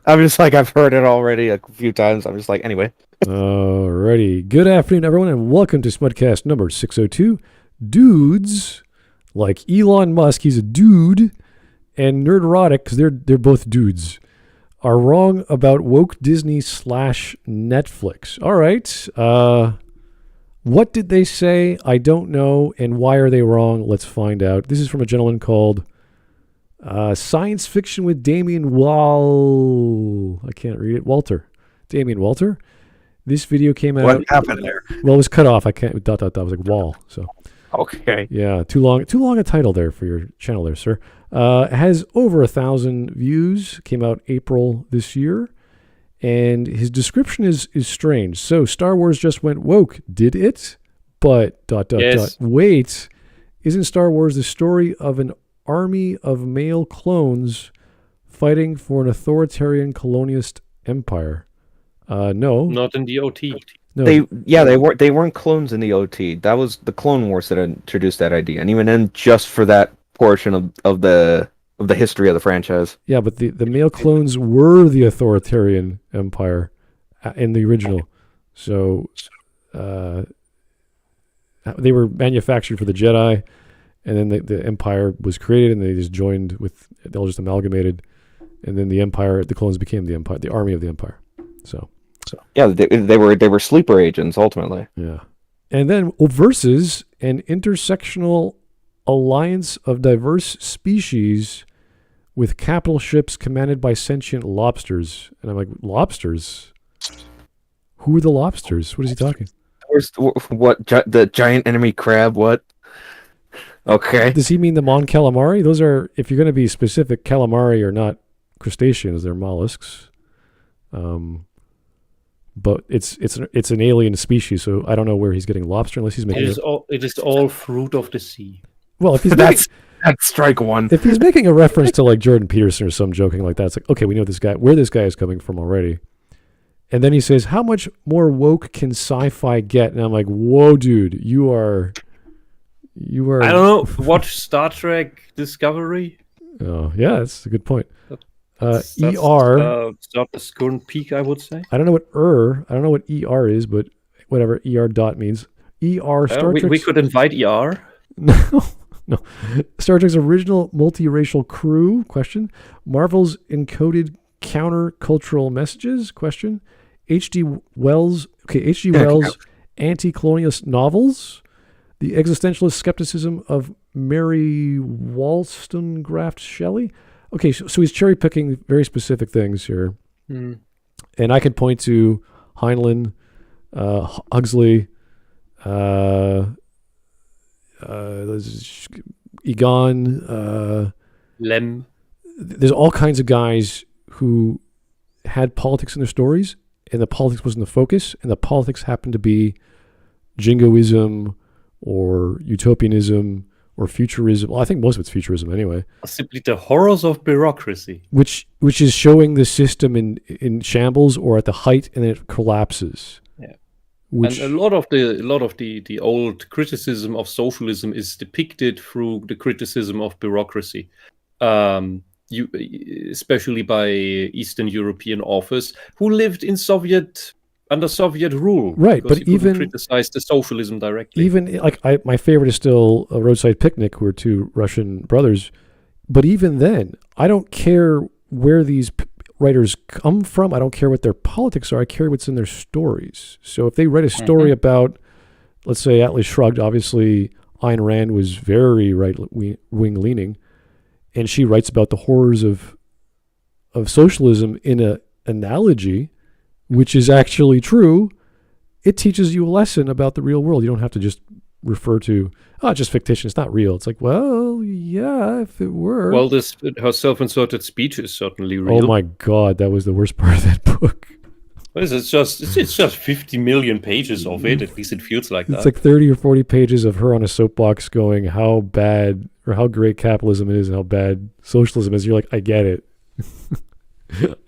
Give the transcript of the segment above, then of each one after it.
I'm just like, I've heard it already a few times. I'm just like, anyway. Alrighty. Good afternoon, everyone, and welcome to Smudcast number 602. Dudes, like Elon Musk, he's a dude, and Nerdrotic, because they're both dudes, are wrong about woke Disney / Netflix. All right. What did they say? I don't know. And why are they wrong? Let's find out. This is from a gentleman called Science Fiction with Damien I can't read it. Damien Walter. This video came out. What happened there? Well, it was cut off. I can't. ... It was like wall. So. Okay. Yeah, too long a title there for your channel there, sir. It has over 1,000 views. Came out April this year. And his description is strange. So Star Wars just went woke, did it? But ... Yes. Wait, isn't Star Wars the story of an army of male clones fighting for an authoritarian colonialist empire? No. Not in the OT. No. They weren't clones in the OT. That was the Clone Wars that introduced that idea, and even then, just for that portion of the history of the franchise. Yeah, but the male clones were the authoritarian empire in the original. So they were manufactured for the Jedi, and then the empire was created, and they just they all just amalgamated, and then the clones became the empire, the army of the empire. So yeah, they were sleeper agents ultimately. yeah, and then versus an intersectional alliance of diverse species with capital ships commanded by sentient lobsters. And I'm like, lobsters? Who are the lobsters? What is he talking? The giant enemy crab? What? Okay. Does he mean the Mon Calamari? Those are, if you're going to be specific, calamari are not crustaceans; they're mollusks. But it's an alien species, so I don't know where he's getting lobster unless he's making It is all fruit of the sea. Well, if he's That's strike one. if he's making a reference to like Jordan Peterson or some joking like that, it's like, okay, we know where this guy is coming from already. And then he says, how much more woke can sci-fi get? And I'm like, whoa, dude, you are. I don't know. Watch Star Trek Discovery. Oh, yeah, that's a good point. That's ER. It's not the current peak, I would say. I don't know what I don't know what ER is, but whatever ER dot means. ER Star Trek. We could invite ER. No. Star Trek's original multiracial crew? Question. Marvel's encoded counter-cultural messages? Question. H.G. Wells' anti-colonialist novels? The existentialist skepticism of Mary Wollstonecraft Shelley? Okay, so he's cherry-picking very specific things here. Mm. And I could point to Heinlein, Huxley, Egon, Lem. There's all kinds of guys who had politics in their stories, and the politics wasn't the focus, and the politics happened to be jingoism or utopianism or futurism. Well, I think most of it's futurism anyway. Simply the horrors of bureaucracy. Which is showing the system in shambles or at the height, and then it collapses. Yeah. Which, and a lot of the old criticism of socialism is depicted through the criticism of bureaucracy. Especially by Eastern European authors who lived in under Soviet rule, right? But you even criticize the socialism directly. Even like my favorite is still A Roadside Picnic, who are two Russian brothers. But even then, I don't care where these writers come from. I don't care what their politics are. I care what's in their stories. So if they write a story about, let's say, Atlas Shrugged, obviously Ayn Rand was very right-wing leaning, and she writes about the horrors of socialism in an analogy, which is actually true. It teaches you a lesson about the real world. You don't have to just refer to, just fictitious. It's not real. It's like, well, yeah, if it were. Well, her self-inserted speech is certainly real. Oh my God, that was the worst part of that book. It's just 50 million pages of it. At least it feels like that. It's like 30 or 40 pages of her on a soapbox going how bad or how great capitalism is and how bad socialism is. You're like, I get it.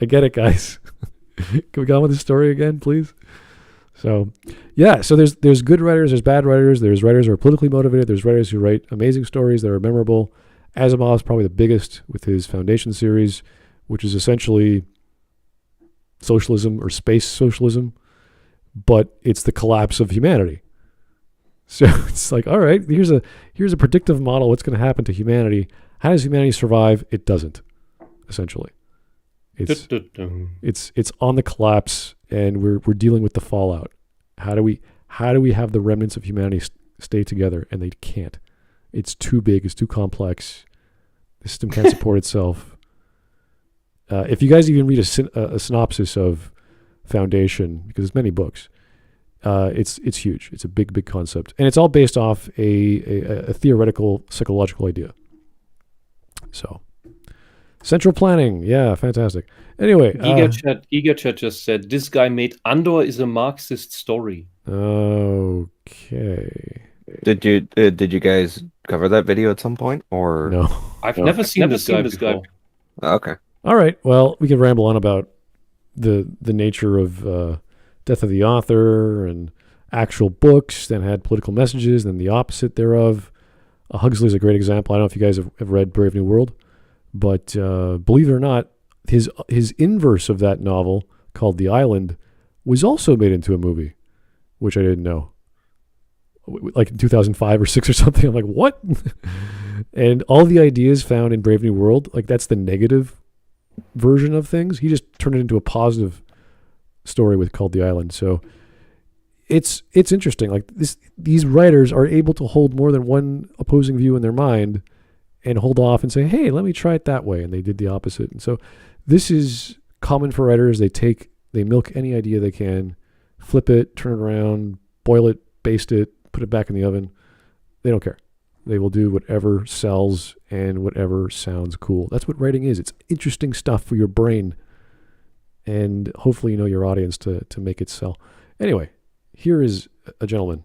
I get it, guys. Can we go on with the story again, please? So, yeah. So there's good writers, there's bad writers, there's writers who are politically motivated, there's writers who write amazing stories that are memorable. Asimov is probably the biggest with his Foundation series, which is essentially socialism or space socialism, but it's the collapse of humanity. So it's like, all right, here's a predictive model. What's going to happen to humanity? How does humanity survive? It doesn't. Essentially, it's on the collapse, and we're dealing with the fallout. How do we have the remnants of humanity stay together? And they can't. It's too big. It's too complex. The system can't support itself. If you guys even read a synopsis of Foundation, because it's many books, it's huge. It's a big concept, and it's all based off a theoretical psychological idea. So, central planning, yeah, fantastic. Anyway, GigaChat just said this guy made Andor is a Marxist story. Okay. Did you guys cover that video at some point, or no? I've never seen this guy before. Okay. All right. Well, we could ramble on about the nature of Death of the Author and actual books that had political messages, and the opposite thereof. Huxley is a great example. I don't know if you guys have read Brave New World, but believe it or not, his inverse of that novel, called The Island, was also made into a movie, which I didn't know. Like in 2005 or 6 or something. I'm like, what? And all the ideas found in Brave New World, like that's the negative version of things. He just turned it into a positive story called The Island. So it's interesting. Like these writers are able to hold more than one opposing view in their mind and hold off and say, hey, let me try it that way. And they did the opposite. And so this is common for writers. They milk any idea they can, flip it, turn it around, boil it, baste it, put it back in the oven. They don't care. They will do whatever sells and whatever sounds cool. That's what writing is. It's interesting stuff for your brain. And hopefully you know your audience to make it sell. Anyway, here is a gentleman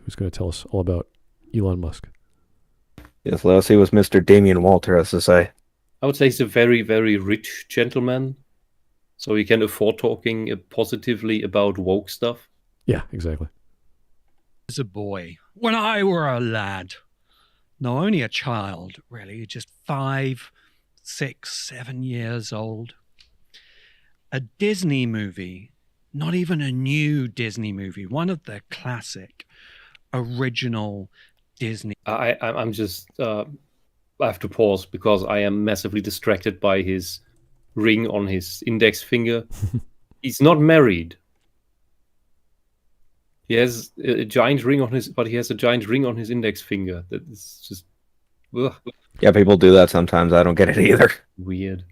who's going to tell us all about Elon Musk. Yes, let's see. Was Mr. Damien Walter, as to say. I would say he's a very, very rich gentleman. So he can afford talking positively about woke stuff. Yeah, exactly. As a boy, when I were a lad, no, only a child, really, just 5, 6, 7 years old, a Disney movie, not even a new Disney movie, one of the classic, original Disney. I'm just, I have to pause because I am massively distracted by his ring on his index finger. He's not married. He has a giant ring on he has a giant ring on his index finger. That is just, ugh. Yeah, people do that sometimes. I don't get it either. Weird.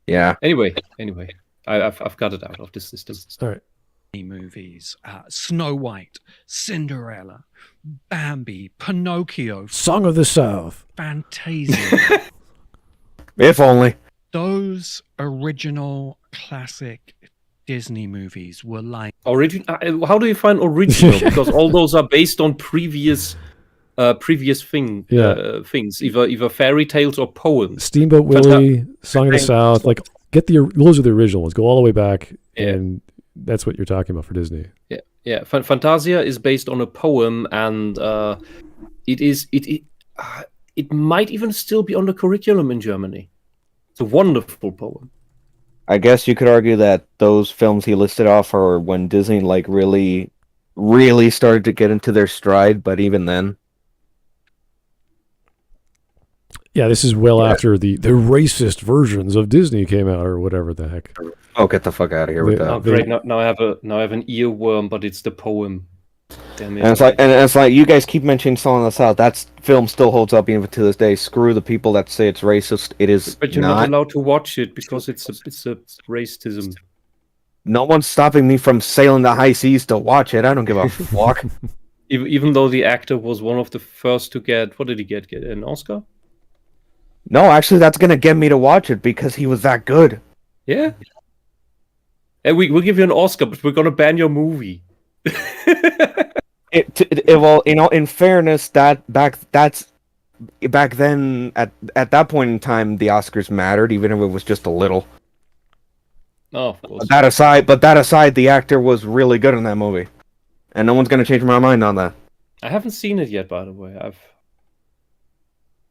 Yeah. Anyway, I've got it out of the system. All right. Movies, Snow White, Cinderella, Bambi, Pinocchio, Song of the South, Fantasia. If only. Those original classic Disney movies were like how do you find original? Because all those are based on previous things, either fairy tales or poems. Steamboat Willie, Song of the South, like those are the original ones. Go all the way back, and that's what you're talking about for Disney. Yeah. Fantasia is based on a poem, and it might even still be on the curriculum in Germany. It's a wonderful poem. I guess you could argue that those films he listed off are when Disney like really, really started to get into their stride, but even then. Yeah, this is after the racist versions of Disney came out, or whatever the heck. Oh, get the fuck out of here with that! Oh, great! Now I have an earworm, but it's the poem. Damn it. And it's like you guys keep mentioning Song of the South. That film still holds up even to this day. Screw the people that say it's racist. It is. But you're not allowed to watch it because it's a racism. No one's stopping me from sailing the high seas to watch it. I don't give a fuck. Even though the actor was one of the first to get, what did he get an Oscar? No, actually, that's gonna get me to watch it because he was that good. Yeah. And we'll give you an Oscar, but we're gonna ban your movie. Well, in fairness, back then at that point in time, the Oscars mattered, even if it was just a little. Oh, of course. But that aside, the actor was really good in that movie, and no one's gonna change my mind on that. I haven't seen it yet, by the way.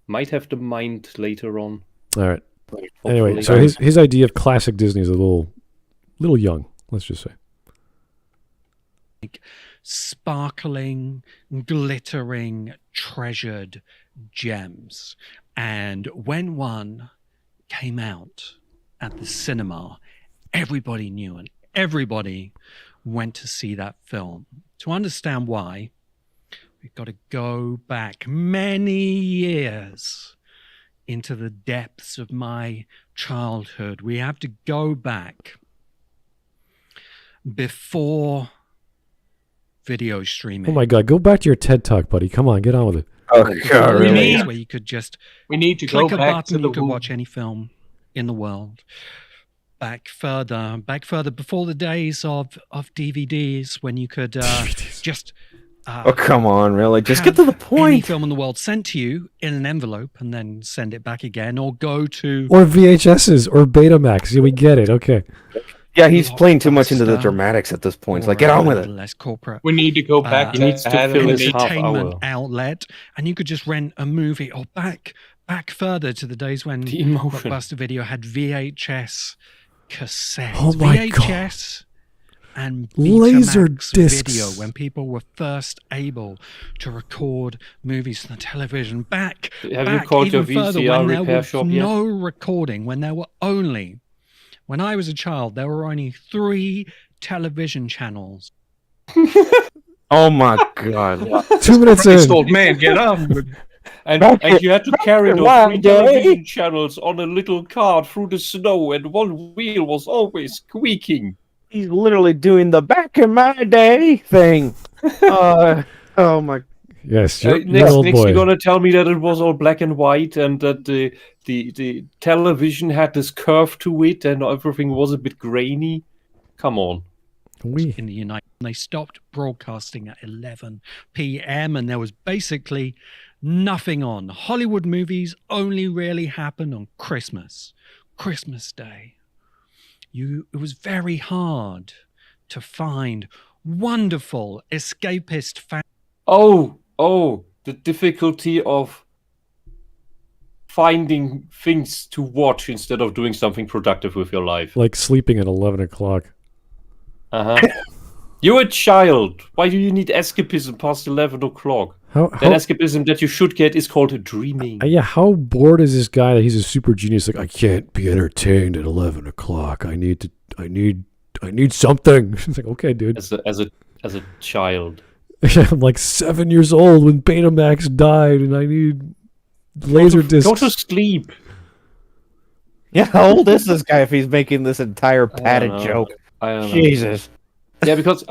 Might have the mind later on. All right. Hopefully. Anyway, so his idea of classic Disney is a little little young, let's just say. Sparkling, glittering, treasured gems. And when one came out at the cinema, everybody knew and everybody went to see that film. To understand why, we've got to go back many years into the depths of my childhood. We have to go back before video streaming. Oh my God, go back to your TED Talk, buddy. Come on, get on with it. Oh God, Really? really? Where you could just We need to click go a back to button, the you could watch any film in the world. Back further, before the days of DVDs, when you could just Oh come on, really? Just get have to the any point. film in the world sent to you in an envelope and then send it back again, or go to Or VHSs or Betamax. Yeah, we get it. Okay. Yeah, he's playing too much into the Blockbuster, dramatics at this point. It's or like, get on with a it. less corporate We need to go back He needs to ahead fill of his the- half entertainment hour. outlet, and you could just rent a movie, or back further to the days when The emotion. Blockbuster Video had VHS cassettes. Oh my God. VHS and Laser Betamax discs. video, when people were first able to record movies on the television. Back Have you called your even further, VCR when there repair was shop yet? no recording, when there were only, when I was a child, there were only 3 television channels. Oh my God. 2 minutes Christ, in. old man, get up. And you had to carry those One 3 day. television channels on a little cart through the snow, and one wheel was always squeaking. He's literally doing the back in my day thing. Oh my. Yes, you're, Next, old boy. you're gonna tell me that it was all black and white, and that the television had this curve to it, and everything was a bit grainy. Come on. We In the United, they stopped broadcasting at 11 p.m. and there was basically nothing on. Hollywood movies only really happened on Christmas Day. It was very hard to find wonderful escapist Oh, the difficulty of finding things to watch instead of doing something productive with your life. like sleeping at 11 o'clock. Uh-huh. You're a child. Why do you need escapism past 11 o'clock? How That escapism that you should get is called dreaming. yeah, how bored is this guy that he's a super genius? Like, I can't be entertained at 11 o'clock. I need something. It's like, okay, dude. As a child. I'm like 7 years old when Betamax died, and I need laser Go discs. to sleep. Yeah, how old is this guy if he's making this entire padded know. joke? I don't know. Jesus. Yeah, because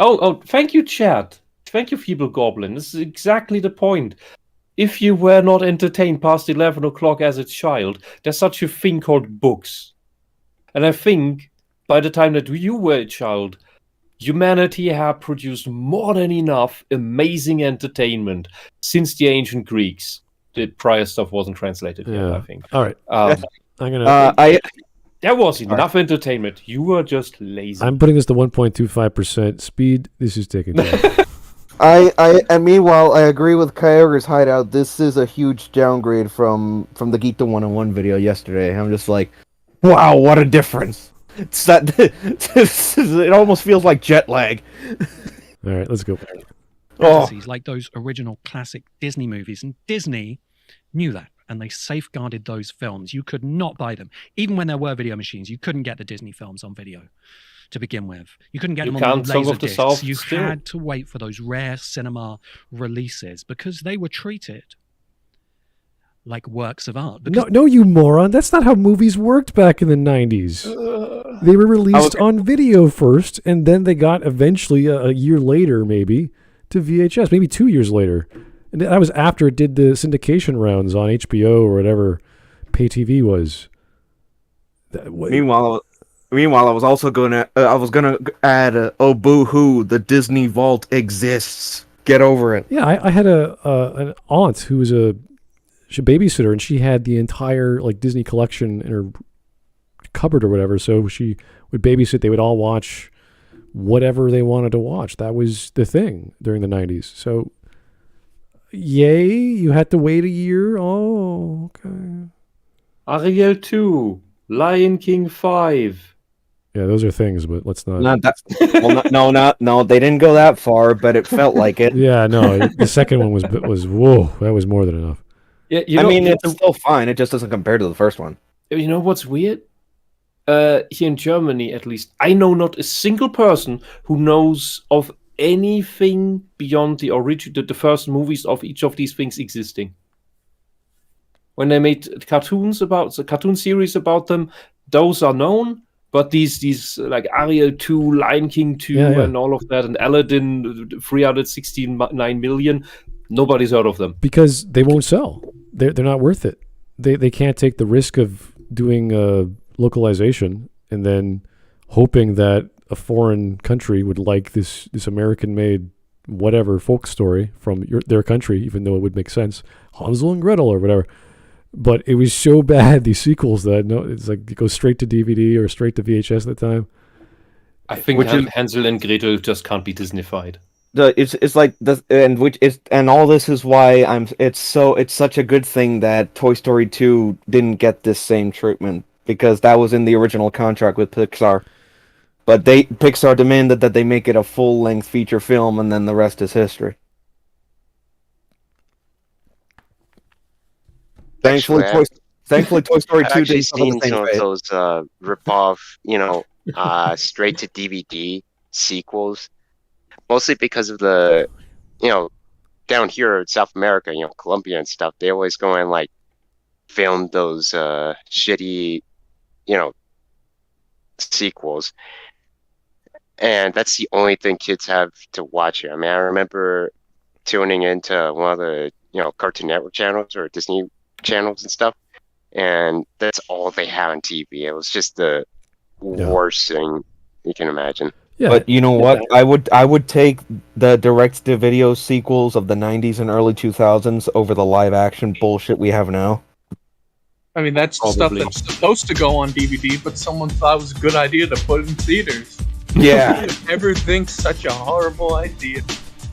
thank you, Chad. Thank you, Feeble Goblin. This is exactly the point. If you were not entertained past 11 o'clock as a child, there's such a thing called books. And I think by the time that you were a child, humanity had produced more than enough amazing entertainment since the ancient Greeks. The prior stuff wasn't translated yet, Yeah. I think. All right, Um, I'm gonna. there was enough entertainment. You were just lazy. I'm putting this to 1.25% speed. This is taking time. And meanwhile, I agree with Kyogre's Hideout. This is a huge downgrade from the Geek to 101 video yesterday. I'm just like, wow, what a difference. It's that it almost feels like jet lag. All right, let's go. Oh, fantasies, like those original classic Disney movies. And Disney knew that, and they safeguarded those films. You could not buy them. Even when there were video machines, you couldn't get the Disney films on video to begin with. You couldn't get You them on can't, Song laser of the discs. South You still. had to wait for those rare cinema releases because they were treated like works of art. Because No, you moron. That's not how movies worked back in the 90s. They were released on video first, and then they got eventually a year later, maybe, to VHS, maybe 2 years later. And that was after it did the syndication rounds on HBO or whatever pay TV was. meanwhile, I was also gonna add, oh boo hoo, the Disney Vault exists. Get over it. Yeah, I had an aunt who was a babysitter, and she had the entire like Disney collection in her cupboard or whatever. So she would babysit. They would all watch whatever they wanted to watch. That was the thing during the 90s. So, yay, you had to wait a year. Oh, okay. Ariel 2, Lion King 5, Yeah, those are things, but let's not. Not that. Well, no. They didn't go that far, but it felt like it. Yeah, no. The second one was whoa. That was more than enough. Yeah, I mean, it's still fine. It just doesn't compare to the first one. you know what's weird? Here in Germany, at least, I know not a single person who knows of anything beyond the first movies of each of these things existing. When they made cartoon series about them, those are known. But these like Ariel 2, Lion King 2, and all of that, and Aladdin 369 million, nobody's heard of them because they won't sell. They're not worth it. They can't take the risk of doing localization and then hoping that a foreign country would like this American-made whatever folk story from their country, even though it would make sense, Hansel and Gretel or whatever. But it was so bad, these sequels, that it's like it goes straight to DVD or straight to VHS at the time. I think Hansel and Gretel just can't be Disneyfied. It's like and all this is why it's such a good thing that Toy Story 2 didn't get this same treatment, because that was in the original contract with Pixar. But Pixar demanded that they make it a full-length feature film, and then the rest is history. Thankfully, Toy Story 2 I've actually didn't seen seen some of those rip-off, straight to DVD sequels, mostly because of the, down here in South America, Colombia and stuff. They always go and like film those shitty, sequels, and that's the only thing kids have to watch here. I mean, I remember tuning into one of the Cartoon Network channels or Disney channels and stuff, and that's all they had on TV. It was just the worst thing you can imagine. Yeah. But you know what? I would take the direct-to-video sequels of the 90s and early 2000s over the live-action bullshit we have now. I mean, that's the stuff that's supposed to go on DVD, but someone thought it was a good idea to put it in theaters. Yeah. Never think such a horrible idea.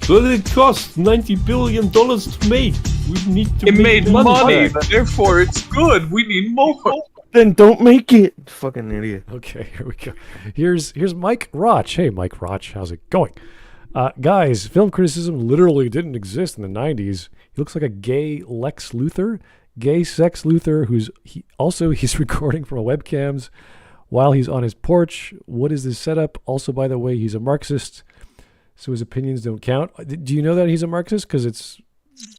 Well, it cost $90 billion to make. We need to It make made money, therefore it's good. We need more. Then don't make it. Fucking idiot. Okay, here we go. Here's Mike Roch. Hey, Mike Roch, how's it going? Guys, film criticism literally didn't exist in the 90s. He looks like a gay Lex Luthor, gay sex Luthor, he's recording from a webcams while he's on his porch. What is this setup? Also, by the way, he's a Marxist, so his opinions don't count. Do you know that he's a Marxist? Because it's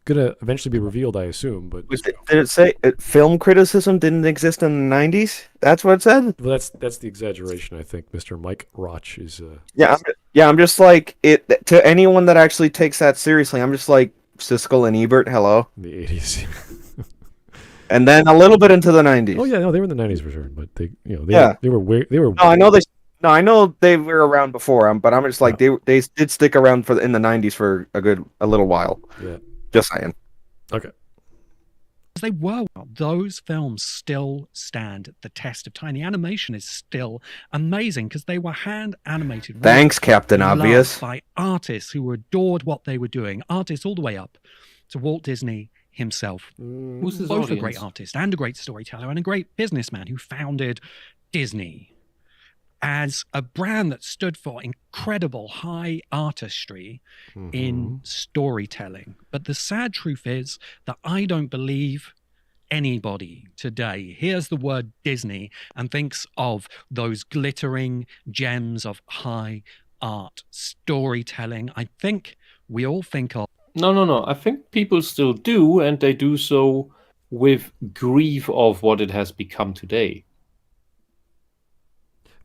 gonna eventually be revealed, I assume. But did it say film criticism didn't exist in the 90s? That's what it said? Well, that's the exaggeration, I think. Mr. Mike Roch is. I'm just like it to anyone that actually takes that seriously. I'm just like Siskel and Ebert. Hello. In the 80s. And then a little bit into the 90s. Oh yeah, no, they were in the 90s for sure. But they were. No, I know they were around before. But I'm just like they did stick around in the 90s for a little while. Yeah. Just saying. Okay. They were. Those films still stand the test of time. The animation is still amazing because they were hand animated. Thanks, Captain Obvious. By artists who adored what they were doing. Artists all the way up to Walt Disney himself. Who's his both audience? a great artist and a great storyteller and a great businessman who founded Disney as a brand that stood for incredible high artistry in storytelling. But the sad truth is that I don't believe anybody today hears the word Disney and thinks of those glittering gems of high art storytelling. I think we all think of... No. I think people still do, and they do so with grief of what it has become today.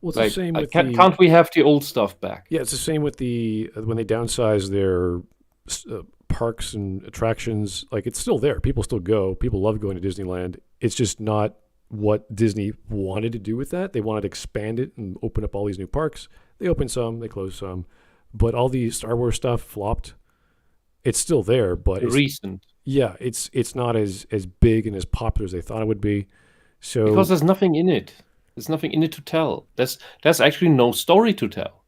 Well, it's the same with can't we have the old stuff back? Yeah, it's the same with when they downsize their parks and attractions. Like, it's still there. People still go. People love going to Disneyland. It's just not what Disney wanted to do with that. They wanted to expand it and open up all these new parks. They opened some, they closed some, but all the Star Wars stuff flopped. It's still there, but it's recent. Yeah, it's not as big and as popular as they thought it would be. So because there's nothing in it. There's nothing in it to tell. There's actually no story to tell.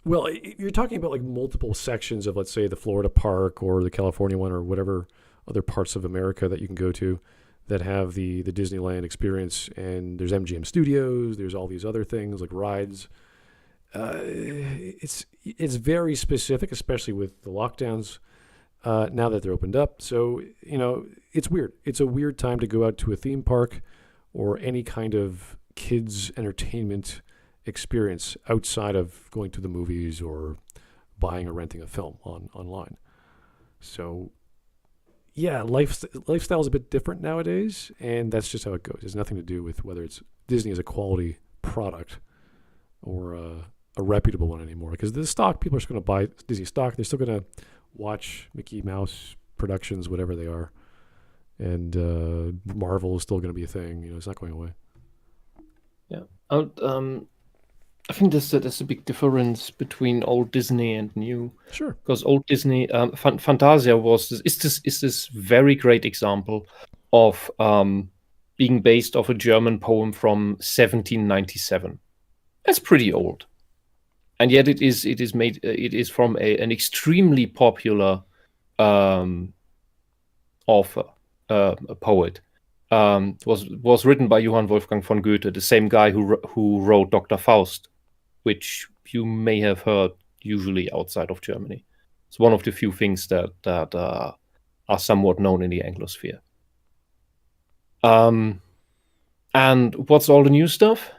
Well, you're talking about like multiple sections of, let's say, the Florida park or the California one or whatever other parts of America that you can go to. that have the Disneyland experience, and there's MGM Studios, there's all these other things like rides. It's very specific, especially with the lockdowns now that they're opened up. So, it's weird. It's a weird time to go out to a theme park or any kind of kids entertainment experience outside of going to the movies or buying or renting a film online. So, yeah, lifestyle is a bit different nowadays, and that's just how it goes. It has nothing to do with whether it's Disney as a quality product or a reputable one anymore. Because the stock, people are just going to buy Disney stock. They're still going to watch Mickey Mouse productions, whatever they are. And Marvel is still going to be a thing. It's not going away. Yeah. I think there's a big difference between old Disney and new. Sure. Because old Disney, Fantasia is this very great example of being based off a German poem from 1797. That's pretty old, and yet it is from an extremely popular author, a poet. Was written by Johann Wolfgang von Goethe, the same guy who wrote Dr. Faust, which you may have heard usually outside of Germany. It's one of the few things that are somewhat known in the Anglosphere. And what's all the new stuff?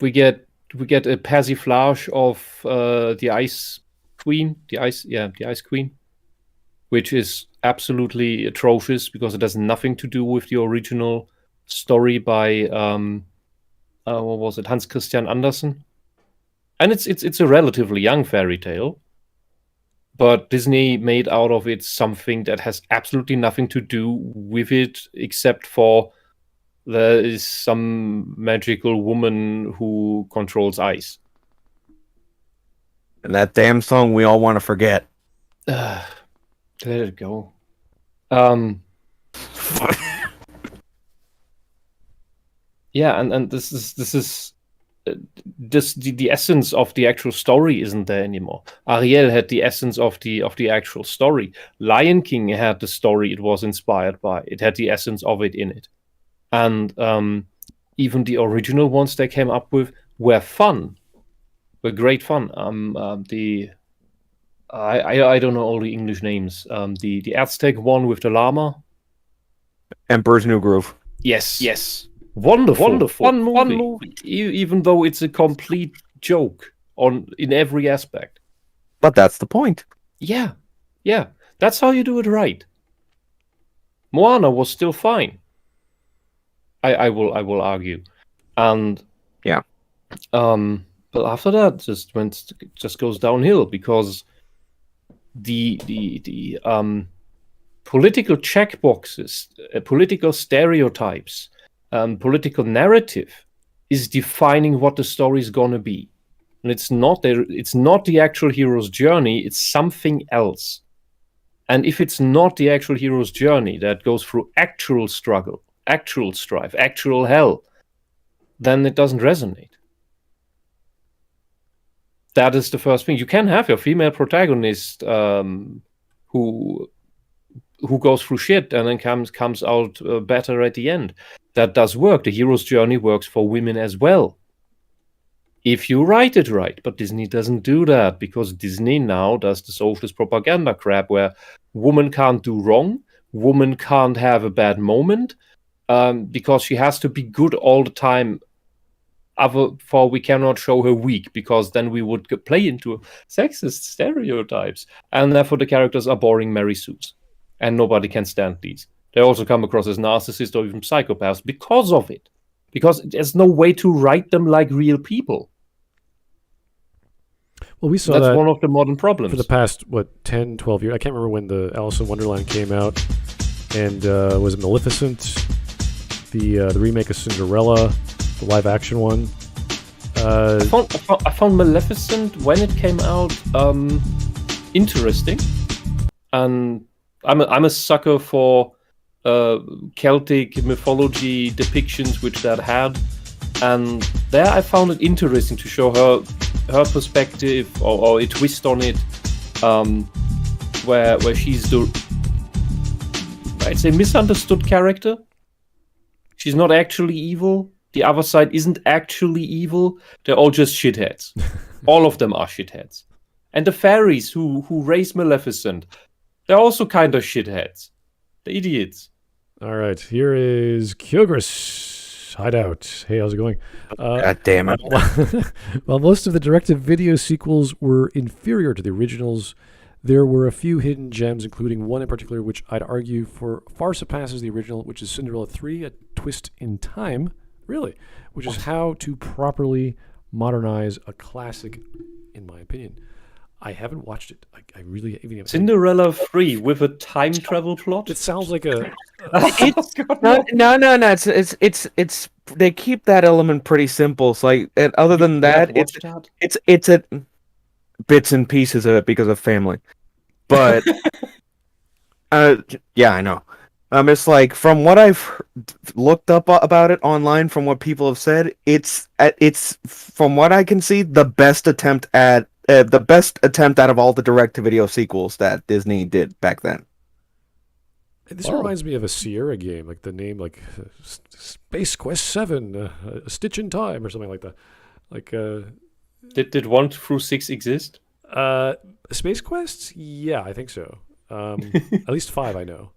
We get a persiflage of the Ice Queen, the Ice Queen, which is absolutely atrocious because it has nothing to do with the original story by what was it, Hans Christian Andersen, and it's a relatively young fairy tale, but Disney made out of it something that has absolutely nothing to do with it, except for there is some magical woman who controls ice. And that damn song we all want to forget. Let it go. Yeah, and this is the essence of the actual story isn't there anymore. Ariel had the essence of the actual story. Lion King had the story it was inspired by. It had the essence of it in it, and even the original ones they came up with were fun, were great fun. I don't know all the English names. The Aztec one with the llama. Emperor's New Groove. Yes. Wonderful. Fun movie. Even though it's a complete joke in every aspect. But that's the point. Yeah. That's how you do it right. Moana was still fine. I will argue. And yeah. But after that just goes downhill because the political checkboxes, political stereotypes, political narrative is defining what the story is gonna be, and it's not the actual hero's journey. It's something else. And if it's not the actual hero's journey that goes through actual struggle, actual strife, actual hell, then it doesn't resonate. That is the first thing. You can have your female protagonist who goes through shit and then comes out better at the end. That does work. The hero's journey works for women as well, if you write it right. But Disney doesn't do that because Disney now does the socialist propaganda crap where woman can't do wrong, woman can't have a bad moment because she has to be good all the time. For we cannot show her weak because then we would play into sexist stereotypes, and therefore the characters are boring Mary Sues, and nobody can stand these. They also come across as narcissists or even psychopaths because of it, because there's no way to write them like real people. Well, we saw that's one of the modern problems for the past 10, 12 years. I can't remember when the Alice in Wonderland came out, and was it Maleficent, the remake of Cinderella, the live action one. I found Maleficent when it came out interesting, and I'm a sucker for Celtic mythology depictions which that had, and there I found it interesting to show her perspective or a twist on it, where she's It's a misunderstood character. She's not actually evil. The other side isn't actually evil. They're all just shitheads. All of them are shitheads. And the fairies who raise Maleficent, they're also kind of shitheads. The idiots. All right, here is Kyogris Hideout. Hey, how's it going? God damn it. While most of the direct-to-video sequels were inferior to the originals, there were a few hidden gems, including one in particular which I'd argue far surpasses the original, which is Cinderella 3, A Twist in Time. Really? Which is how to properly modernize a classic, in my opinion. I haven't watched it. I really even haven't. Cinderella 3 with a time travel plot? It sounds like a... No. It's they keep that element pretty simple. So like, and other than that, it's a bits and pieces of it because of family. But yeah, I know. It's like from what I've looked up about it online, from what people have said, it's from what I can see the best attempt out of all the direct-to-video sequels that Disney did back then. This reminds me of a Sierra game, like the name, like Space Quest 7, A Stitch in Time, or something like that. Like, Did 1 through 6 exist? Space Quest? Yeah, I think so. At least 5, I know.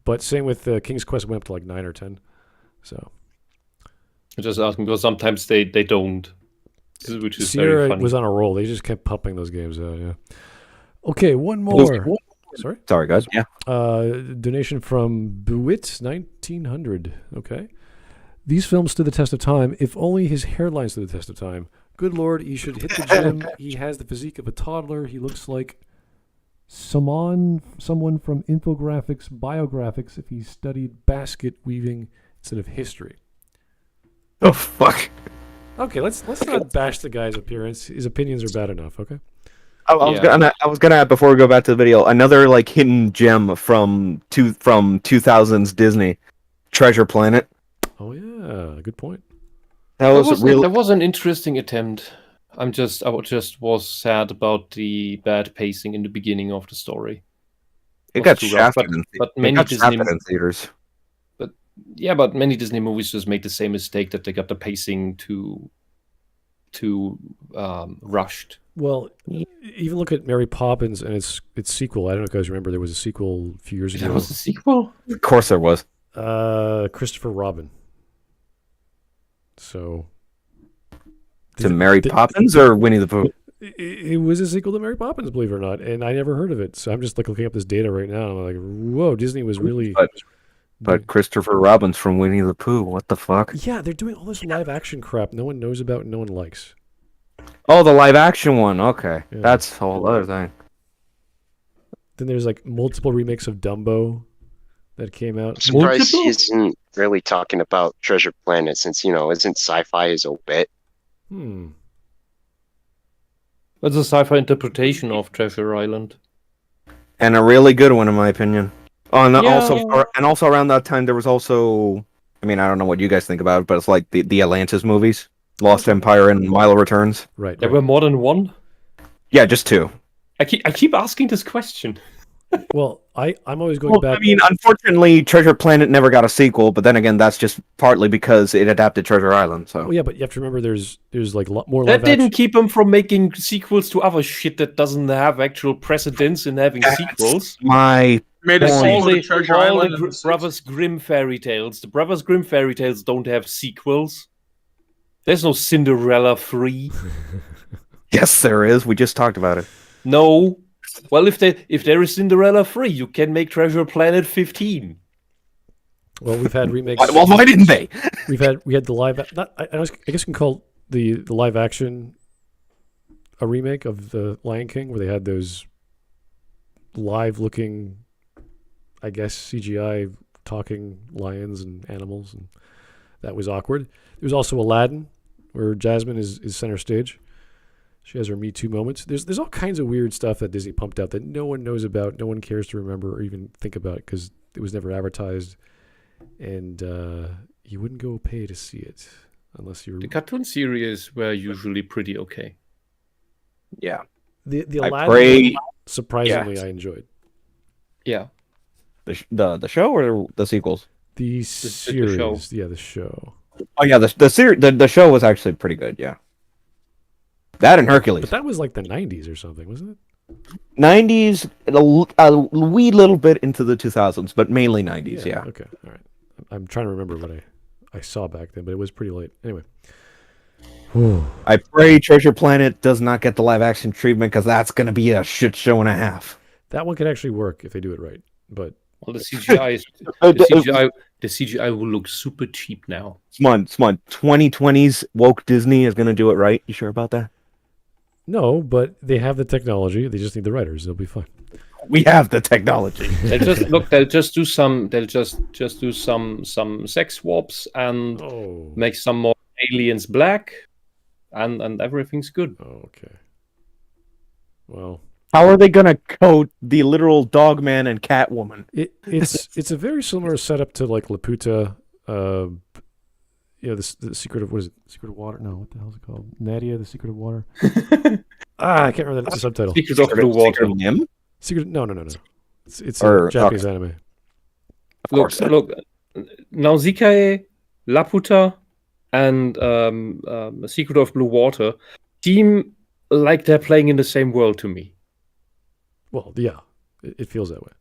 But same with King's Quest, went up to like 9 or 10. So I'm just asking because sometimes they don't, which is Sierra very funny. was on a roll. They just kept pumping those games out. Yeah. Okay, one more. Sorry, guys. Yeah. Donation from Buit 1900. Okay. These films stood the test of time. If only his hairline stood the test of time. Good Lord, he should hit the gym. He has the physique of a toddler. He looks like someone from infographics, biographics, if he studied basket weaving instead of history. Oh fuck. Okay, let's not bash the guy's appearance. His opinions are bad enough. Okay. I was gonna add, before we go back to the video, another like hidden gem from 2000s Disney, Treasure Planet. Oh yeah, good point. That was an interesting attempt. I just was sad about the bad pacing in the beginning of the story. It got shafted in theaters. But many Disney movies just make the same mistake, that they got the pacing too rushed. Well, even look at Mary Poppins and its sequel. I don't know if you guys remember, there was a sequel a few years ago. There was a sequel? Of course there was. Christopher Robin. So... To Mary Poppins or Winnie the Pooh? It was a sequel to Mary Poppins, believe it or not, and I never heard of it. So I'm just looking up this data right now, and I'm like, whoa, Disney was really... But Christopher Robin's from Winnie the Pooh. What the fuck? Yeah, they're doing all this live action crap no one knows about and no one likes. Oh, the live action one. Okay. Yeah. That's a whole other thing. Then there's like multiple remakes of Dumbo that came out. I'm surprised he isn't really talking about Treasure Planet, since, isn't sci-fi his obit? That's a sci-fi interpretation of Treasure Island. And a really good one, in my opinion. Oh, and also around that time, there was also... I mean, I don't know what you guys think about it, but it's like the Atlantis movies. Lost Empire and Milo Returns. Right. There were more than one? Yeah, just 2. I keep asking this question. Well, I'm always going back... I mean, unfortunately, Treasure Planet never got a sequel, but then again, that's just partly because it adapted Treasure Island, so... Well, yeah, but you have to remember there's like a lot more That didn't keep them from making sequels to other shit that doesn't have actual precedence in having sequels. Made a sequel to Treasure Island. The Brothers Grimm fairy tales. The Brothers Grimm fairy tales don't have sequels. There's no Cinderella 3. Yes, there is. We just talked about it. No. Well, if there is Cinderella 3, you can make Treasure Planet 15. Well, we've had remakes. Well, why didn't they? We had the live. I guess you can call the live action a remake of the Lion King, where they had those live looking, I guess, CGI talking lions and animals, and that was awkward. There was also Aladdin, where Jasmine is center stage. She has her Me Too moments. There's all kinds of weird stuff that Disney pumped out that no one knows about, no one cares to remember or even think about because it was never advertised, and you wouldn't go pay to see it unless you were... The cartoon series were usually pretty okay. Yeah. The Aladdin, surprisingly, I enjoyed. Yeah. The show or the sequels? The series, show. yeah, the show. Oh yeah, the show was actually pretty good. Yeah, that and Hercules. But that was like the 90s or something, wasn't it? 90s, a wee little bit into the 2000s, but mainly 90s. Yeah. Okay, all right. I'm trying to remember what I saw back then, but it was pretty late. Anyway. I pray Treasure Planet does not get the live action treatment because that's going to be a shit show and a half. That one could actually work if they do it right, but Well, the CGI the CGI will look super cheap now. Come on. 2020's woke Disney is going to do it right. You sure about that? no, but they have the technology. They just need the writers. They'll be fine. We have the technology. They'll just do some sex swaps and Oh, make some more aliens black, and everything's good. okay. Well, How are they going to coat the literal dog man and Catwoman? it's a very similar setup to like Laputa. The Secret of, what is it? Secret of Water? No, what the hell is it called? Nadia, the Secret of Water. I can't remember the subtitle. Secret of Blue Water. Nim? Secret? No. It's Or, a Japanese anime. Of course. Look, Nausicaa, Laputa, and Secret of Blue Water seem like they're playing in the same world to me. Well, yeah, it feels that way.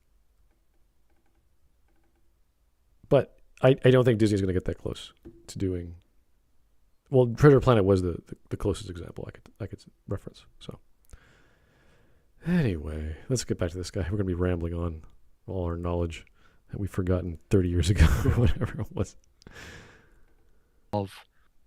But I don't think Disney's going to get that close to doing. Well, Treasure Planet was the closest example I could reference. So anyway, let's get back to this guy. We're going to be rambling on all our knowledge that we've forgotten 30 years ago or whatever it was. Of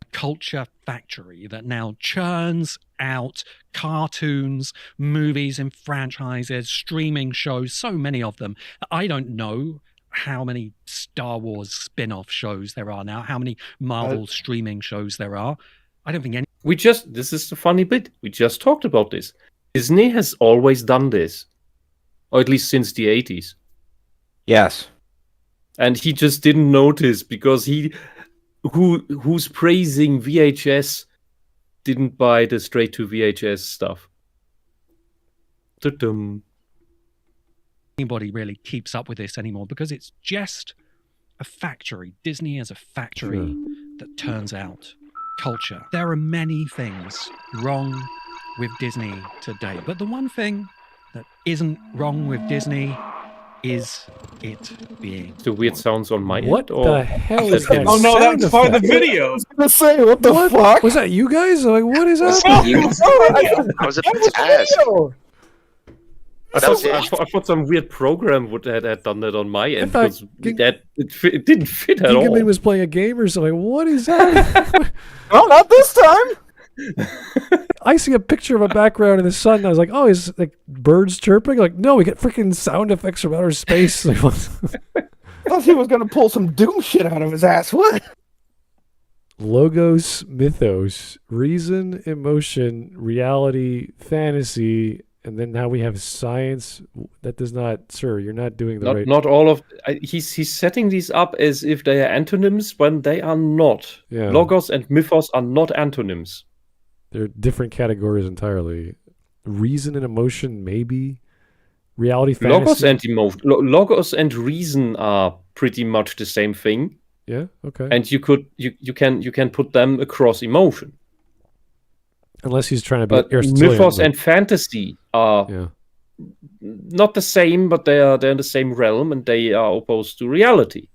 a culture factory that now churns out cartoons, movies and franchises, streaming shows, so many of them. I don't know how many Star Wars spin-off shows there are now, how many Marvel streaming shows there are. I don't think any. This is the funny bit. We just talked about this. Disney has always done this, or at least since the 80s. Yes. And he just didn't notice because who's praising VHS didn't buy the straight to VHS stuff. Ta-dum. Anybody really keeps up with this anymore because it's just a factory. Disney is a factory that turns out culture. There are many things wrong with Disney today, but the one thing that isn't wrong with Disney is it being The weird sounds on my What end? Or the hell is that? Oh no, sound that's part of the effect? video. I was going to say, what the fuck? Was that you guys? I'm like, what is that? I was about to ask. I That was thought some weird program would had done that on my end thought because it didn't fit at all. Gigaman was playing a game or something. What is that? No, not this time. I see a picture of a background in the sun. And I was like, oh, is like birds chirping? Like, no, we get freaking sound effects from outer space. Like, what? I thought he was going to pull some Doom shit out of his ass. What? Logos, mythos, reason, emotion, reality, fantasy, and then now we have science. That does not, sir, you're not doing the right. Not all of he's setting these up as if they are antonyms when they are not. Yeah. Logos and mythos are not antonyms. They're different categories entirely. Reason and emotion, maybe. Reality, fantasy. Logos and reason are pretty much the same thing. Yeah. Okay. And you can put them across emotion. Unless he's trying to be But Aristotelian, mythos but- and fantasy are not the same, but they're in the same realm and they are opposed to reality.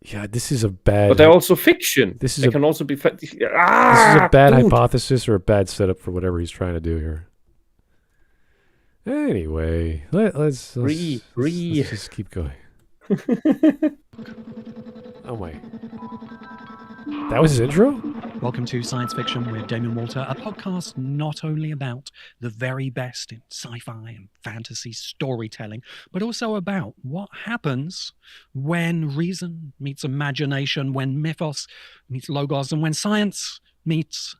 Yeah, this is a bad. But they're also fiction. This is they a- can also be. This is a bad dude. hypothesis or a bad setup for whatever he's trying to do here. Anyway, let's just keep going. Oh my. That was his intro? Welcome to Science Fiction with Damien Walter, a podcast not only about the very best in sci-fi and fantasy storytelling, but also about what happens when reason meets imagination, when mythos meets logos, and when science meets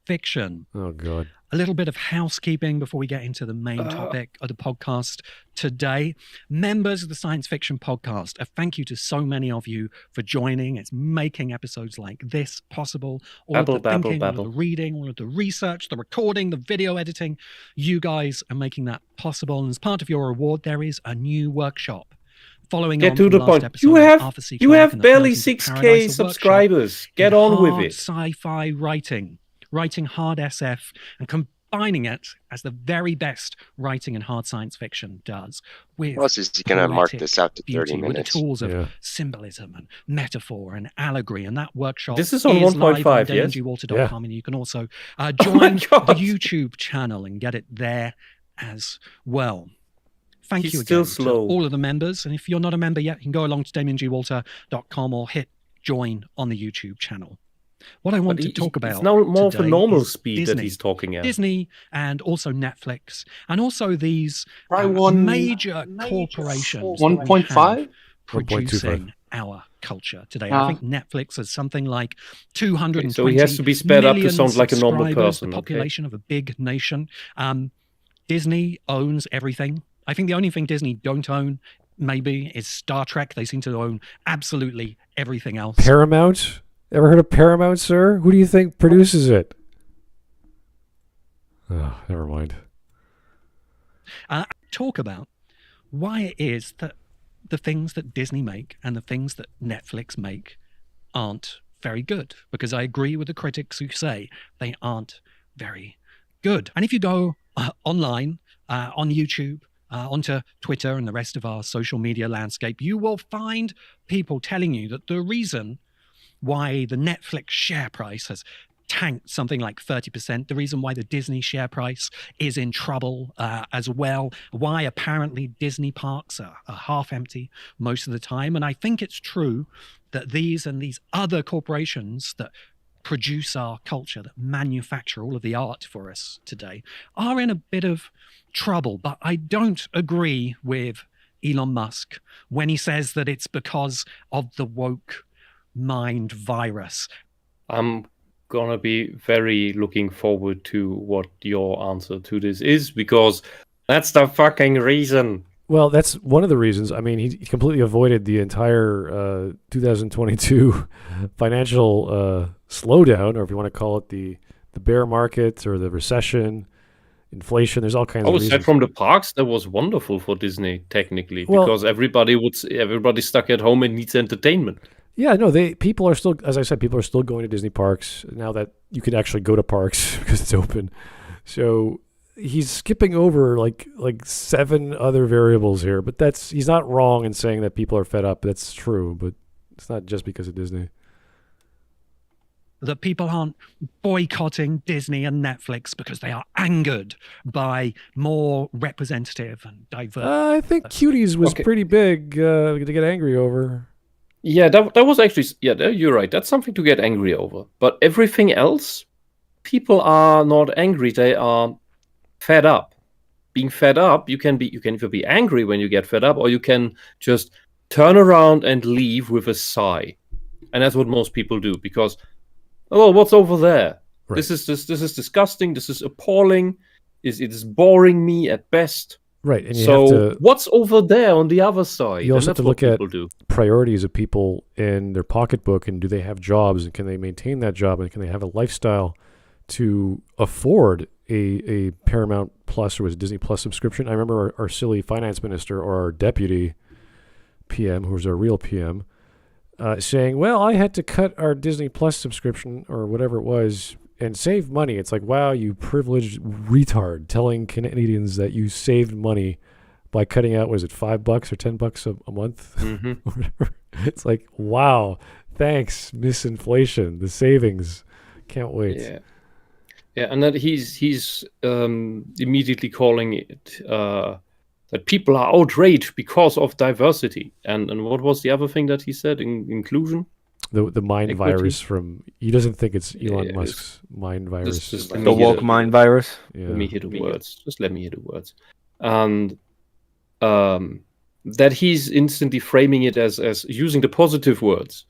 fiction. Oh God. A little bit of housekeeping before we get into the main topic of the podcast today. Members of the Science Fiction Podcast, a thank you to so many of you for joining. It's making episodes like this possible. All of the thinking, all of the reading, all of the research, the recording, the video editing. You guys are making that possible. And as part of your reward, there is a new workshop. Following Get on to from the last point. episode, You have barely Fountains of 6K Paradise, a subscribers. workshop Get in on with hard it. Sci-fi writing hard SF, and combining it as the very best writing in hard science fiction does. With What else is he going to mark poetic this out to 30 beauty, with the minutes? tools of symbolism and metaphor and allegory. And that workshop This is on live 1.5, on yes? DamienGWalter.com, and you can also my join the God. YouTube channel and get it there as well. Thank He's you still again to slow. all of the members. And if you're not a member yet, you can go along to DamienGWalter.com or hit join on the YouTube channel. What I want to talk about It's now more for today normal is speed that Disney. he's talking at. Disney and also Netflix and also these Probably major corporations that we have 1.5? producing our culture today. I think Netflix has something like 220 so he has to be sped up to million sound like a normal subscribers, person, the okay? population of a big nation. Disney owns everything. I think the only thing Disney don't own maybe is Star Trek. They seem to own absolutely everything else. Paramount? Ever heard of Paramount, sir? Who do you think produces it? Oh, never mind. Talk about why it is that the things that Disney make and the things that Netflix make aren't very good. Because I agree with the critics who say they aren't very good. And if you go online, on YouTube, onto Twitter and the rest of our social media landscape, you will find people telling you that the reason why the Netflix share price has tanked something like 30%, the reason why the Disney share price is in trouble as well, why apparently Disney parks are half empty most of the time. And I think it's true that these and these other corporations that produce our culture, that manufacture all of the art for us today, are in a bit of trouble. But I don't agree with Elon Musk when he says that it's because of the woke mind virus. I'm gonna be very looking forward to what your answer to this is, because that's the fucking reason. Well, that's one of the reasons. I mean, he completely avoided the entire 2022 financial slowdown, or if you want to call it the bear market or the recession, inflation. There's all kinds of reasons. Aside from the parks, that was wonderful for Disney, technically, Well, because everybody's stuck at home and needs entertainment. Yeah, no, people are still, as I said, people are still going to Disney parks now that you can actually go to parks because it's open. So he's skipping over like 7 other variables here, but he's not wrong in saying that people are fed up. That's true, but it's not just because of Disney. That people aren't boycotting Disney and Netflix because they are angered by more representative and diverse. I think Cuties was pretty big to get angry over. Yeah, that was actually, you're right. That's something to get angry over. But everything else, people are not angry. They are fed up. Being fed up, you can either be angry when you get fed up, or you can just turn around and leave with a sigh. And that's what most people do, because, oh, what's over there? Right. This is disgusting. This is appalling. It is boring me at best. Right, and what's over there on the other side? You also have to look at priorities of people in their pocketbook, and do they have jobs, and can they maintain that job, and can they have a lifestyle to afford a Paramount Plus or was Disney Plus subscription? I remember our silly finance minister, or our deputy PM, who was our real PM, saying, well, I had to cut our Disney Plus subscription or whatever it was and save money. It's like, wow, you privileged retard, telling Canadians that you saved money by cutting out, was it $5 or $10 a month? Mm-hmm. It's like, wow, thanks, misinflation, the savings. Can't wait. Yeah, and that he's immediately calling it that people are outraged because of diversity. And what was the other thing that he said? Inclusion? The mind virus from, he doesn't think it's Elon Musk's mind virus. The woke mind virus. Yeah. Let me hear the words. Just let me hear the words. And that he's instantly framing it as using the positive words.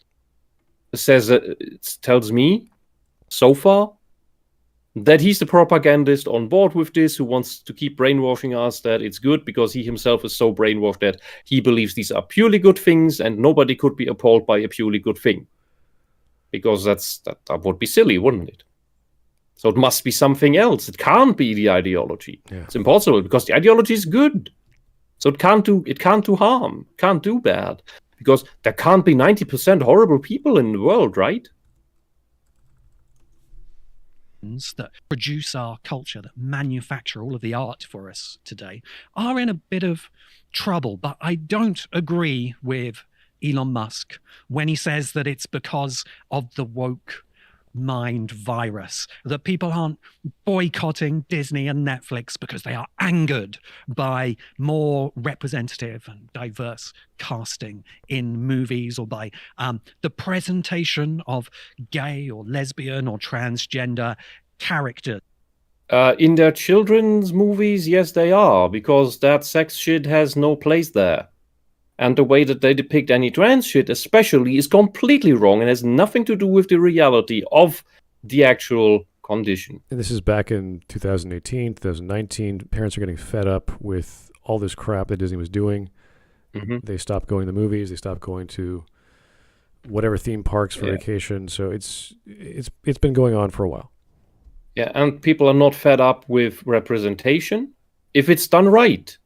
It tells me, so far, that he's the propagandist on board with this, who wants to keep brainwashing us that it's good because he himself is so brainwashed that he believes these are purely good things and nobody could be appalled by a purely good thing. Because that would be silly, wouldn't it? So it must be something else. It can't be the ideology. Yeah. It's impossible because the ideology is good. So it can't do harm, can't do bad. Because there can't be 90% horrible people in the world, right? That produce our culture, that manufacture all of the art for us today, are in a bit of trouble. But I don't agree with Elon Musk when he says that it's because of the woke mind virus, that people aren't boycotting Disney and Netflix because they are angered by more representative and diverse casting in movies, or by the presentation of gay or lesbian or transgender characters. In their children's movies, yes, they are, because that sex shit has no place there. And the way that they depict any trans shit especially is completely wrong and has nothing to do with the reality of the actual condition. And this is back in 2018, 2019. Parents are getting fed up with all this crap that Disney was doing. Mm-hmm. They stopped going to the movies. They stopped going to whatever theme parks for vacation. So it's been going on for a while. Yeah, and people are not fed up with representation if it's done right.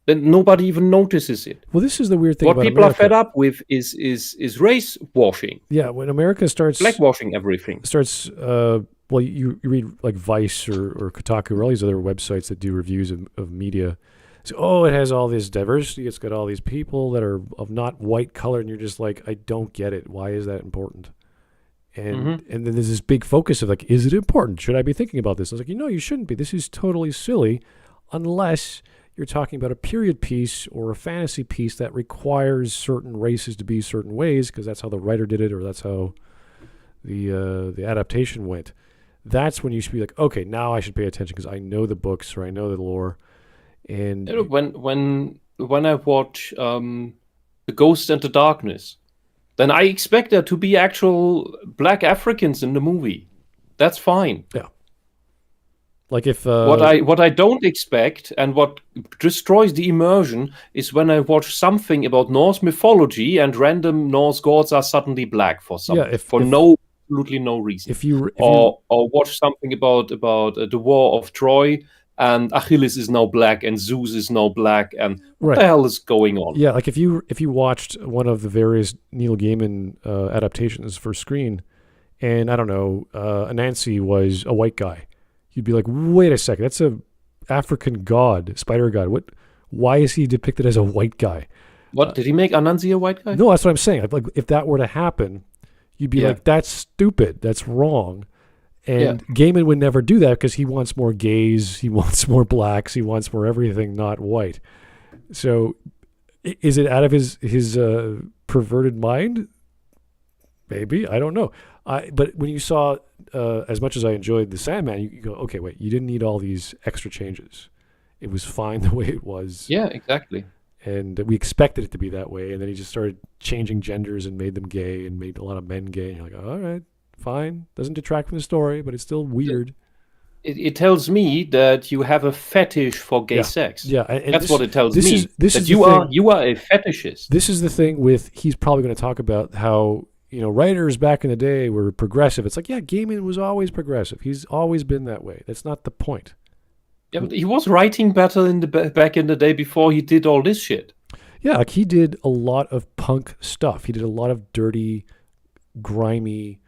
Then nobody even notices it. Well, this is the weird thing about America. What people are fed up with is race washing. Yeah, when America starts blackwashing everything. Starts well, you read like Vice or Kotaku or all these other websites that do reviews of media. So, it has all this diversity. It's got all these people that are of not white color, and you're just like, I don't get it. Why is that important? And and then there's this big focus of like, is it important? Should I be thinking about this? I was like, you shouldn't be. This is totally silly, unless you're talking about a period piece or a fantasy piece that requires certain races to be certain ways, because that's how the writer did it, or that's how the adaptation went. That's when you should be like, okay, now I should pay attention because I know the books or I know the lore. And when I watch The Ghost and the Darkness, then I expect there to be actual black Africans in the movie. That's fine. Yeah. Like if what I don't expect and what destroys the immersion is when I watch something about Norse mythology and random Norse gods are suddenly black for absolutely no reason. If you watch something about the War of Troy and Achilles is now black and Zeus is now black and what the hell is going on? Yeah, like if you watched one of the various Neil Gaiman adaptations for screen, and I don't know, Anansi was a white guy. You'd be like, wait a second, that's a African god, spider god. What? Why is he depicted as a white guy? What, did he make Anansi a white guy? No, that's what I'm saying. Like, if that were to happen, you'd be like, that's stupid. That's wrong. And Gaiman would never do that because he wants more gays, he wants more blacks, he wants more everything, not white. So, is it out of his perverted mind? Maybe, I don't know. But when you saw, as much as I enjoyed The Sandman, you go, okay, wait, you didn't need all these extra changes. It was fine the way it was. Yeah, exactly. And we expected it to be that way, and then he just started changing genders and made them gay and made a lot of men gay. And you're like, all right, fine. Doesn't detract from the story, but it's still weird. It tells me that you have a fetish for gay sex. Yeah, and that's what it tells me. You are a fetishist. This is the thing with, he's probably going to talk about how, writers back in the day were progressive. It's like, yeah, Gaiman was always progressive. He's always been that way. That's not the point. Yeah, but he was writing better back in the day before he did all this shit. Yeah, like he did a lot of punk stuff. He did a lot of dirty, grimy,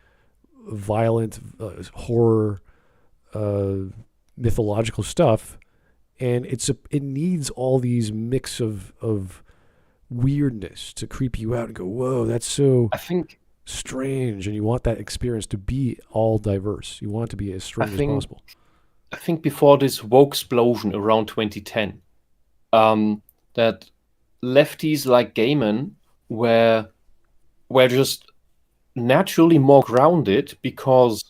violent, horror, mythological stuff, and it needs all these mix of weirdness to creep you out and go, whoa, that's so strange, and you want that experience to be all diverse. You want it to be as strange as possible. I think before this woke explosion around 2010, that lefties like Gaiman were just naturally more grounded because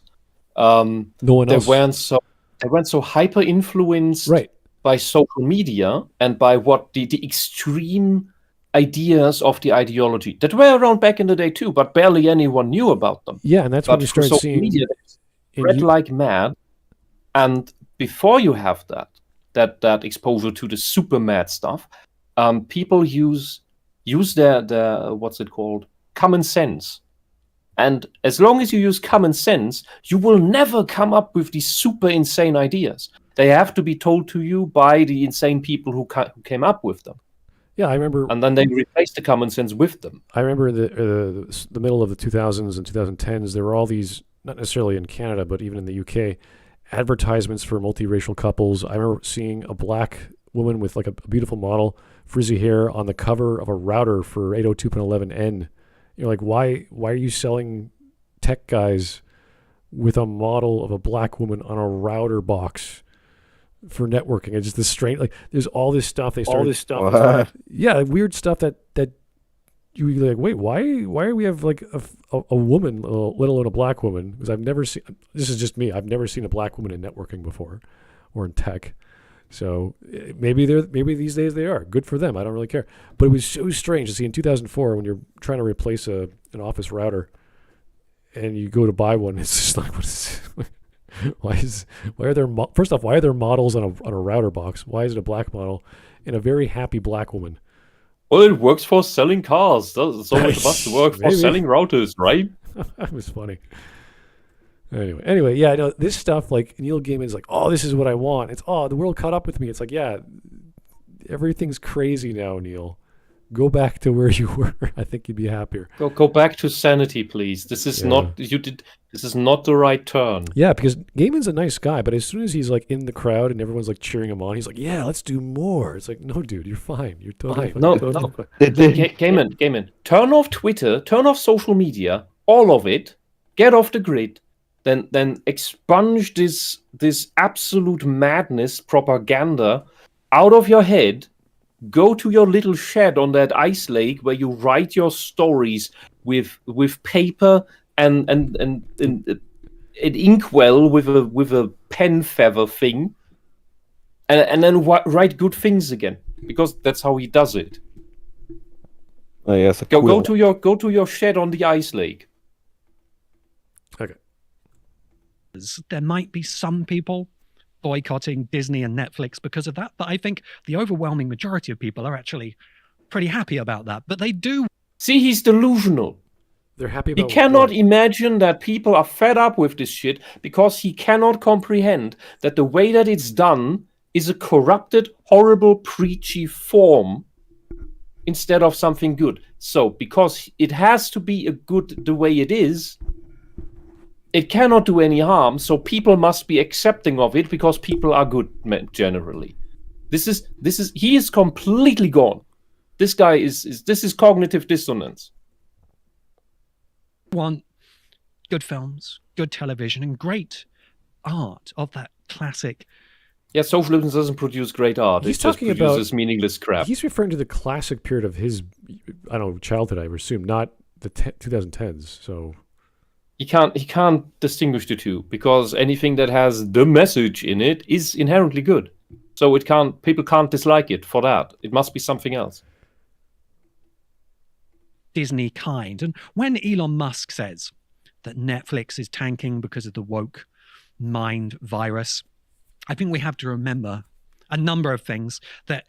no one else. They weren't so hyper influenced by social media and by what the extreme ideas of the ideology that were around back in the day too, but barely anyone knew about them. Yeah, and that's when you start seeing media spread like mad, And before you have that exposure to the super mad stuff, people use their what's it called, common sense. And as long as you use common sense, you will never come up with these super insane ideas. They have to be told to you by the insane people who came up with them. Yeah, I remember. And then they replace the common sense with them. I remember the middle of the 2000s and 2010s, there were all these, not necessarily in Canada, but even in the UK, advertisements for multiracial couples. I remember seeing a black woman with like a beautiful model, frizzy hair on the cover of a router for 802.11n. You're like, why are you selling tech guys with a model of a black woman on a router box for networking? It's just this strange, like, there's all this stuff. Yeah, weird stuff that you like, wait, why do we have like a woman, let alone a black woman? Because I've never seen, this is just me, I've never seen a black woman in networking before or in tech. So maybe these days they are. Good for them. I don't really care. But it was so strange to see in 2004 when you're trying to replace an office router and you go to buy one. It's just like, what is this? First off, why are there models on a router box? Why is it a black model and a very happy black woman? Well, it works for selling cars. So it must work for selling routers, right? That was funny. Anyway, yeah, I know this stuff, like Neil Gaiman's like, oh, this is what I want. It's, the world caught up with me. It's like, yeah, everything's crazy now, Neil. Go back to where you were. I think you'd be happier. Go back to sanity, please. This is This is not the right turn. Yeah, because Gaiman's a nice guy, but as soon as he's like in the crowd and everyone's like cheering him on, he's like, yeah, let's do more. It's like, no, dude, you're fine. You're totally fine. No. Gaiman, turn off Twitter, turn off social media, all of it. Get off the grid. Then expunge this absolute madness propaganda out of your head. Go to your little shed on that ice lake where you write your stories with paper and an inkwell with a pen feather thing, and then write good things again, because that's how he does it. Oh, yes, go to your shed on the ice lake. Okay. There might be some people boycotting Disney and Netflix because of that, but I think the overwhelming majority of people are actually pretty happy about that. But they do. See, he's delusional. They're happy He about cannot what? imagine that people are fed up with this shit because he cannot comprehend that the way that it's done is a corrupted, horrible, preachy form instead of something good. So, because it has to be a good the way it is, it cannot do any harm, so people must be accepting of it because people are good generally. He is completely gone. This guy this is cognitive dissonance. Want good films, good television, and great art of that classic. Yeah, socialism doesn't produce great art. He's it just talking produces about meaningless crap. He's referring to the classic period of his, I don't know, childhood, I assume, not the 2010s. So he can't distinguish the two, because anything that has the message in it is inherently good. So people can't dislike it for that. It must be something else. Disney kind. And when Elon Musk says that Netflix is tanking because of the woke mind virus, I think we have to remember a number of things. That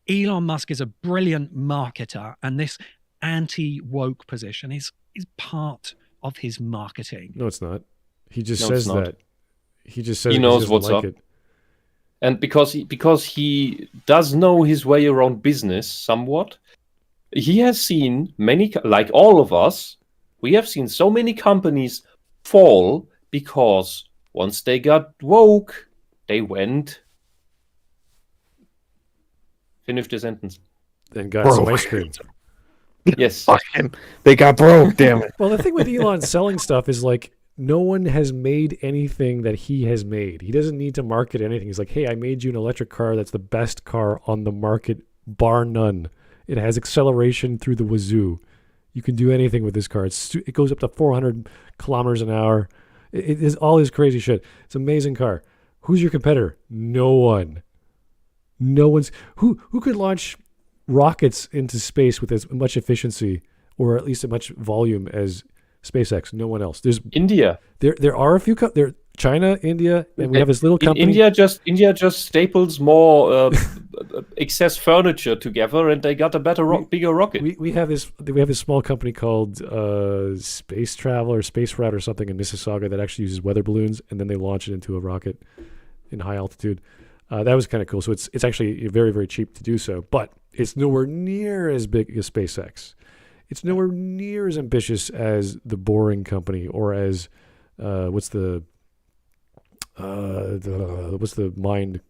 Elon Musk is a brilliant marketer, and this anti-woke position is part of his marketing. no, it's not. He just says that. He just says He it knows 'cause he what's doesn't like up. it. And because he does know his way around business somewhat, he has seen many, like all of us, we have seen so many companies fall because once they got woke, they went. Finish the sentence. And got Bro. some ice cream. Yes. Fucking, they got broke, damn it. Well, the thing with Elon selling stuff is like, no one has made anything that he has made. He doesn't need to market anything. He's like, hey, I made you an electric car that's the best car on the market, bar none. It has acceleration through the wazoo. You can do anything with this car. It goes up to 400 kilometers an hour. It is all this crazy shit. It's an amazing car. Who's your competitor? No one. No one's. Who could launch rockets into space with as much efficiency, or at least as much volume as SpaceX? No one else. There's India. There are a few. China, India, and we have this little company. India just staples more excess furniture together, and they got a bigger rocket. We have this small company called Space Travel or Space Route or something in Mississauga that actually uses weather balloons, and then they launch it into a rocket in high altitude. That was kind of cool. So it's actually very, very cheap to do so, but it's nowhere near as big as SpaceX. It's nowhere near as ambitious as the Boring Company or as what's the mind?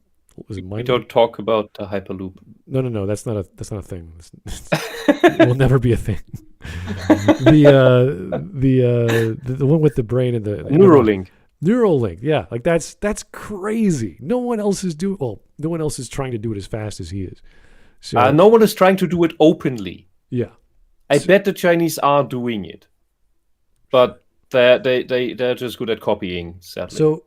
Was it mind? We don't talk about the Hyperloop. No. That's not a thing. It will never be a thing. The one with the brain and the Neuralink. Neuralink, yeah, like that's crazy. No one else is trying to do it as fast as he is. So no one is trying to do it openly. yeah, I bet the Chinese are doing it, but they're just good at copying. Sadly. So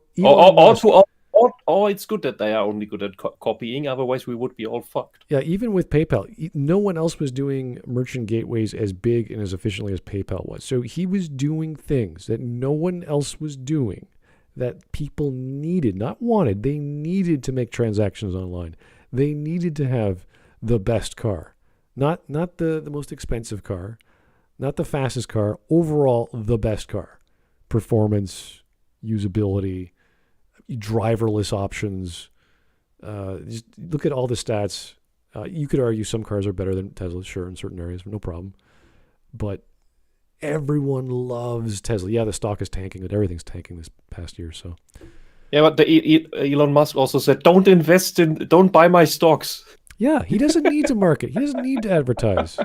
or it's good that they are only good at copying. Otherwise, we would be all fucked. yeah, even with PayPal, no one else was doing merchant gateways as big and as efficiently as PayPal was. So he was doing things that no one else was doing, that people needed, not wanted. They needed to make transactions online. They needed to have the best car, not the most expensive car, not the fastest car. Overall, the best car, performance, usability, driverless options. Just look at all the stats. You could argue some cars are better than Tesla, sure, in certain areas, no problem. But everyone loves Tesla. Yeah, the stock is tanking, but everything's tanking this past year. So yeah, but Elon Musk also said, don't buy my stocks. Yeah, he doesn't need to market. He doesn't need to advertise.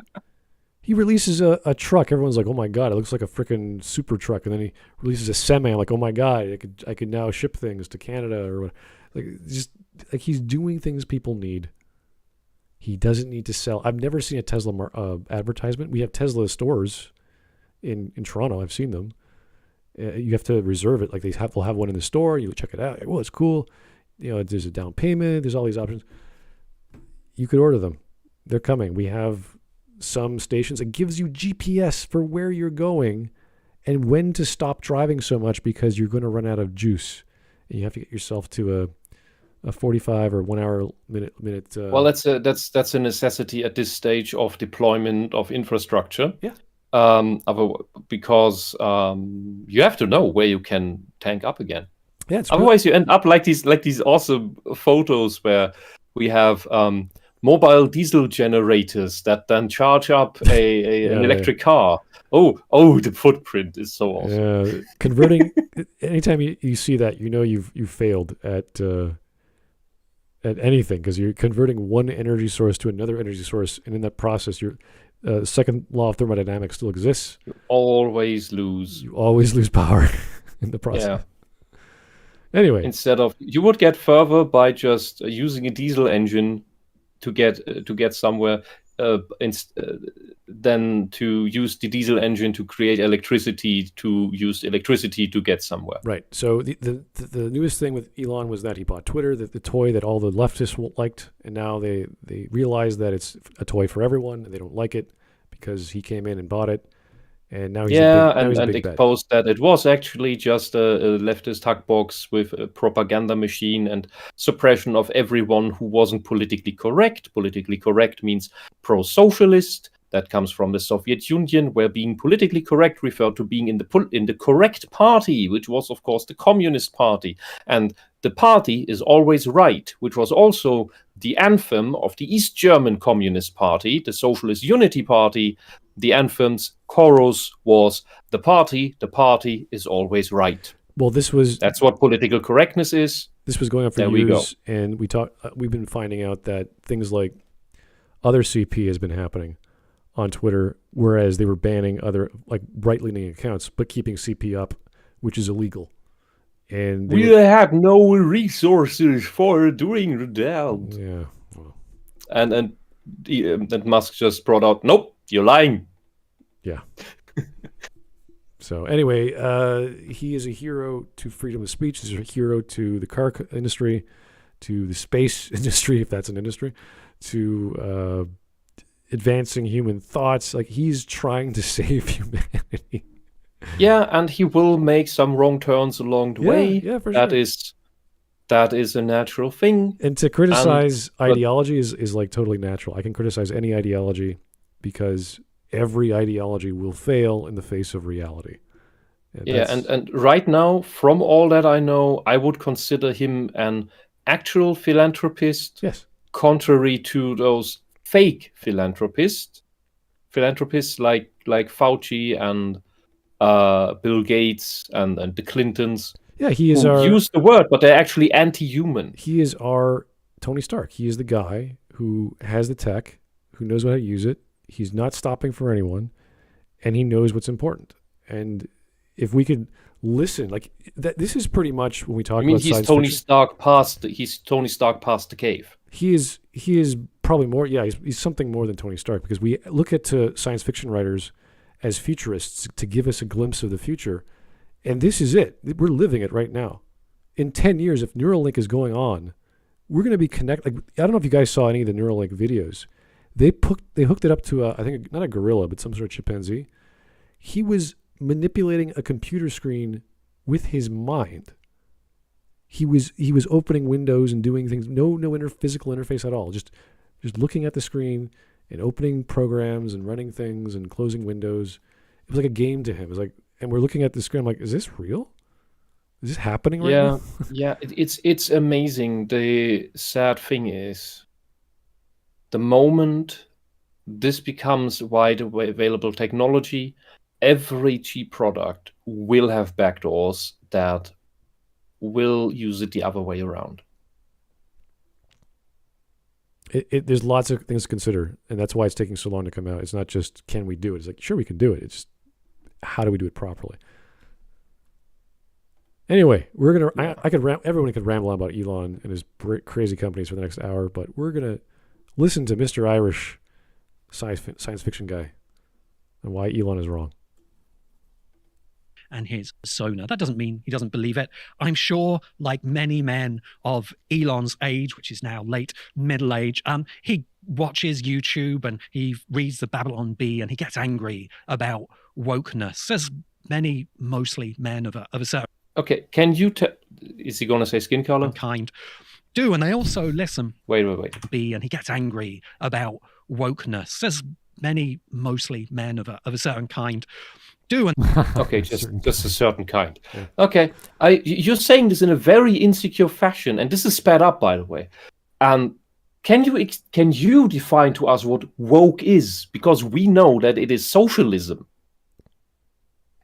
He releases a truck. Everyone's like, oh my God, it looks like a freaking super truck. And then he releases a semi. I'm like, oh my God, I could now ship things to Canada or what. Like he's doing things people need. He doesn't need to sell. I've never seen a Tesla advertisement. We have Tesla stores in Toronto. I've seen them. You have to reserve it. Like they'll have one in the store. You check it out. Like, well, it's cool. You know, there's a down payment. There's all these options. You could order them. They're coming. We have some stations. It gives you GPS for where you're going and when to stop driving so much because you're going to run out of juice. And you have to get yourself to a 45 or 1 hour minute. Well, that's a necessity at this stage of deployment of infrastructure. Yeah. Because you have to know where you can tank up again. Yeah. Otherwise, you end up like these awesome photos where we have mobile diesel generators that then charge up an electric car. Oh, the footprint is so awesome. Yeah, converting. Anytime you see that, you know you've failed at anything because you're converting one energy source to another energy source, and in that process, your second law of thermodynamics still exists. You always lose. You always lose power in the process. Yeah. Anyway, instead of you would get further by just using a diesel engine to get somewhere, than to use the diesel engine to create electricity, to use electricity to get somewhere. Right. So the newest thing with Elon was that he bought Twitter, the toy that all the leftists liked, and now they realize that it's a toy for everyone, and they don't like it because he came in and bought it. And now he's and exposed that it was actually just a leftist hack box with a propaganda machine and suppression of everyone who wasn't politically correct. Politically correct means pro-socialist. That comes from the Soviet Union, where being politically correct referred to being in the correct party, which was, of course, the Communist Party. And the party is always right, which was also the anthem of the East German Communist Party, the Socialist Unity Party. The anthem's chorus was the party is always right. Well, that's what political correctness is. This was going on for years, and we've been finding out that things like other CP has been happening on Twitter, whereas they were banning other like right-leaning accounts, but keeping CP up, which is illegal. And we had no resources for doing that. Yeah. Well. And Musk just brought out, nope, you're lying. Yeah. So anyway, he is a hero to freedom of speech. He's a hero to the car industry, to the space industry, if that's an industry, to advancing human thoughts. Like he's trying to save humanity. Yeah, and he will make some wrong turns along the way. Yeah, for sure. That is a natural thing. And to criticize but- ideology is like totally natural. I can criticize any ideology because every ideology will fail in the face of reality. And right now, from all that I know, I would consider him an actual philanthropist. Yes. Contrary to those fake philanthropists like Fauci and Bill Gates and the Clintons. Yeah, he is who use the word, but they're actually anti-human. He is our Tony Stark. He is the guy who has the tech, who knows how to use it. He's not stopping for anyone, and he knows what's important. And if we could listen, like this is pretty much when we talk about he's science Tony fiction. He's Tony Stark past the cave. He is probably more. Yeah, he's something more than Tony Stark, because we look at science fiction writers as futurists to give us a glimpse of the future. And this is it. We're living it right now. In 10 years, if Neuralink is going on, we're going to be connected. Like, I don't know if you guys saw any of the Neuralink videos. They hooked it up to I think not a gorilla, but some sort of chimpanzee. He was manipulating a computer screen with his mind. He was opening windows and doing things. No physical interface at all. Just looking at the screen and opening programs and running things and closing windows. It was like a game to him. It was like. And we're looking at the screen. I'm like, is this real? Is this happening right now? Yeah. It's amazing. The sad thing is, the moment this becomes widely available technology, every cheap product will have backdoors that will use it the other way around. There's lots of things to consider, and that's why it's taking so long to come out. It's not just, can we do it? It's like, sure, we can do it. It's just, how do we do it properly? Anyway, we're gonna. Everyone could ramble on about Elon and his crazy companies for the next hour, but we're gonna listen to Mr. Irish science fiction guy and why Elon is wrong. And his persona. That doesn't mean he doesn't believe it. I'm sure, like many men of Elon's age, which is now late middle age, he watches YouTube and he reads the Babylon Bee and he gets angry about wokeness, as many, mostly men of a certain Okay, can you is he going to say skin color? Kind do, and they also listen. Wait. Bee, and he gets angry about wokeness, as many, mostly men of a certain kind do. And okay, just a certain kind. Yeah. Okay, you're saying this in a very insecure fashion, and this is sped up, by the way. Can you define to us what woke is? Because we know that it is socialism.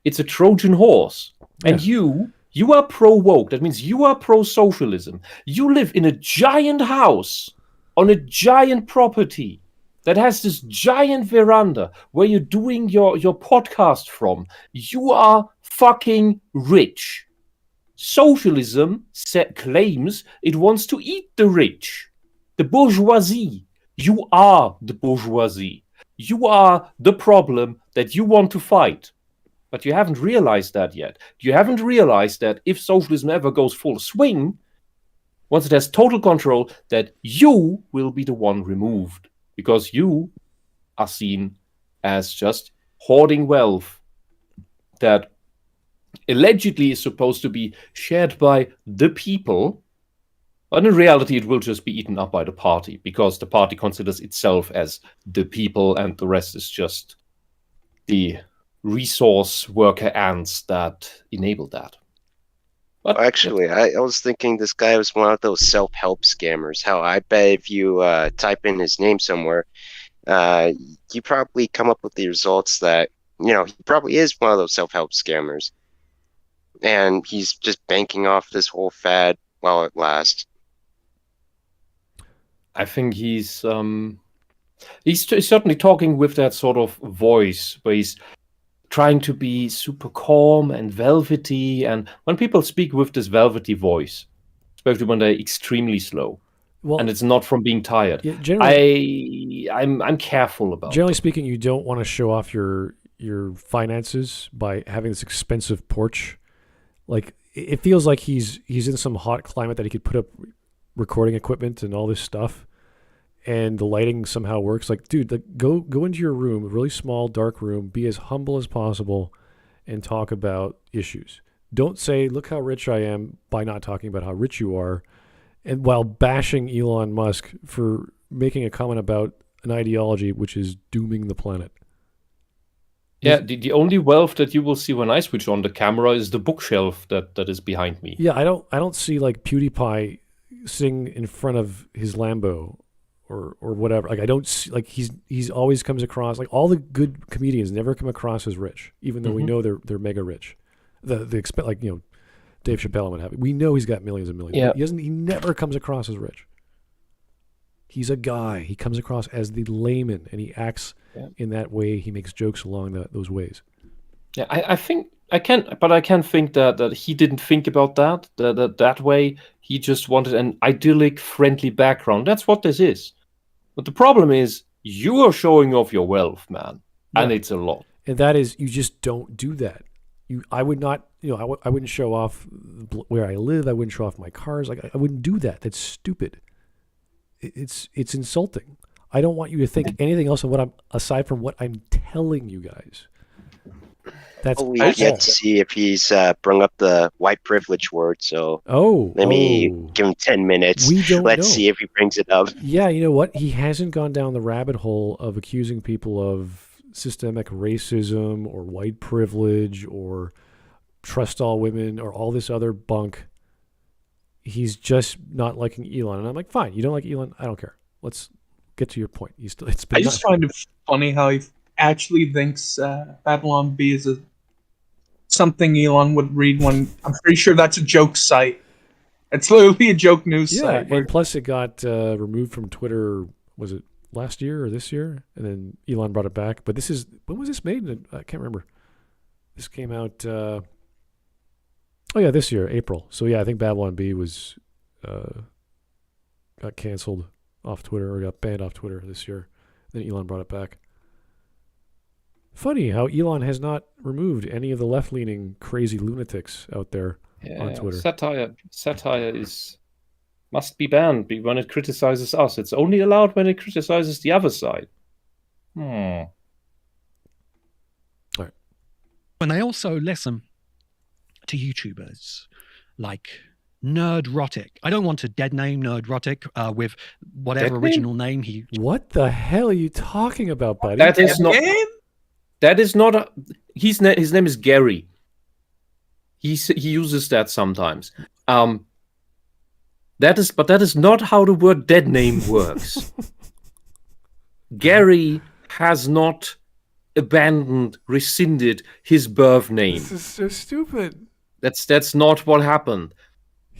It's a Trojan horse, and you are pro-woke. That means you are pro-socialism. You live in a giant house on a giant property that has this giant veranda where you're doing your podcast from. You are fucking rich. Socialism claims it wants to eat the rich. The bourgeoisie. You are the bourgeoisie. You are the problem that you want to fight. But you haven't realized that yet. You haven't realized that if socialism ever goes full swing, once it has total control, that you will be the one removed. Because you are seen as just hoarding wealth that allegedly is supposed to be shared by the people. But in reality, it will just be eaten up by the party, because the party considers itself as the people and the rest is just the resource worker ants that enable that. But actually, I was thinking this guy was one of those self-help scammers. How I bet if you type in his name somewhere, you probably come up with the results that, he probably is one of those self-help scammers. And he's just banking off this whole fad while it lasts. I think he's certainly talking with that sort of voice where he's trying to be super calm and velvety, and when people speak with this velvety voice, especially when they're extremely slow, and it's not from being tired, I'm careful about. Generally speaking, you don't want to show off your finances by having this expensive porch. Like, it feels like he's in some hot climate that he could put up recording equipment and all this stuff, and the lighting somehow works. Like, dude, go into your room, a really small, dark room, be as humble as possible, and talk about issues. Don't say, look how rich I am, by not talking about how rich you are, and while bashing Elon Musk for making a comment about an ideology which is dooming the planet. Yeah, the only wealth that you will see when I switch on the camera is the bookshelf that is behind me. Yeah, I don't see like PewDiePie sitting in front of his Lambo or whatever. Like I don't see, like he's always comes across, like all the good comedians never come across as rich, even though we know they're mega rich. Like, you know, Dave Chappelle and what have you. We know he's got millions and millions. Yeah. He never comes across as rich. He's a guy. He comes across as the layman, and he acts in that way. He makes jokes along those ways. Yeah, I think I can think that he didn't think about that way. He just wanted an idyllic, friendly background. That's what this is. But the problem is, you are showing off your wealth, man, and it's a lot. And that is, you just don't do that. I would not, I wouldn't show off where I live. I wouldn't show off my cars. Like I wouldn't do that. That's stupid. It's insulting. I don't want you to think anything else of aside from what I'm telling you guys. That's we yet to see if he's brought up the white privilege word. So let me give him 10 minutes. Let's see if he brings it up. Yeah, you know what? He hasn't gone down the rabbit hole of accusing people of systemic racism or white privilege or trust all women or all this other bunk. He's just not liking Elon, and I'm like, fine. You don't like Elon? I don't care. Let's get to your point. I just find it funny how he actually thinks Babylon Bee is something Elon would read when I'm pretty sure that's a joke site. It's literally a joke news site. And plus it got removed from Twitter, was it last year or this year? And then Elon brought it back. But when was this made? I can't remember. This came out, this year, April. So yeah, I think Babylon Bee was, got canceled off Twitter or got banned off Twitter this year. Then Elon brought it back. Funny how Elon has not removed any of the left-leaning crazy lunatics out there on Twitter. Satire must be banned when it criticizes us. It's only allowed when it criticizes the other side. All right. And they also listen to YouTubers like Nerdrotic. I don't want to dead name Nerdrotic with whatever original name he... What the hell are you talking about, buddy? That is not... That is not his name is Gary. He uses that sometimes. That is not how the word dead name works. Gary has not rescinded his birth name. This is so stupid. That's not what happened.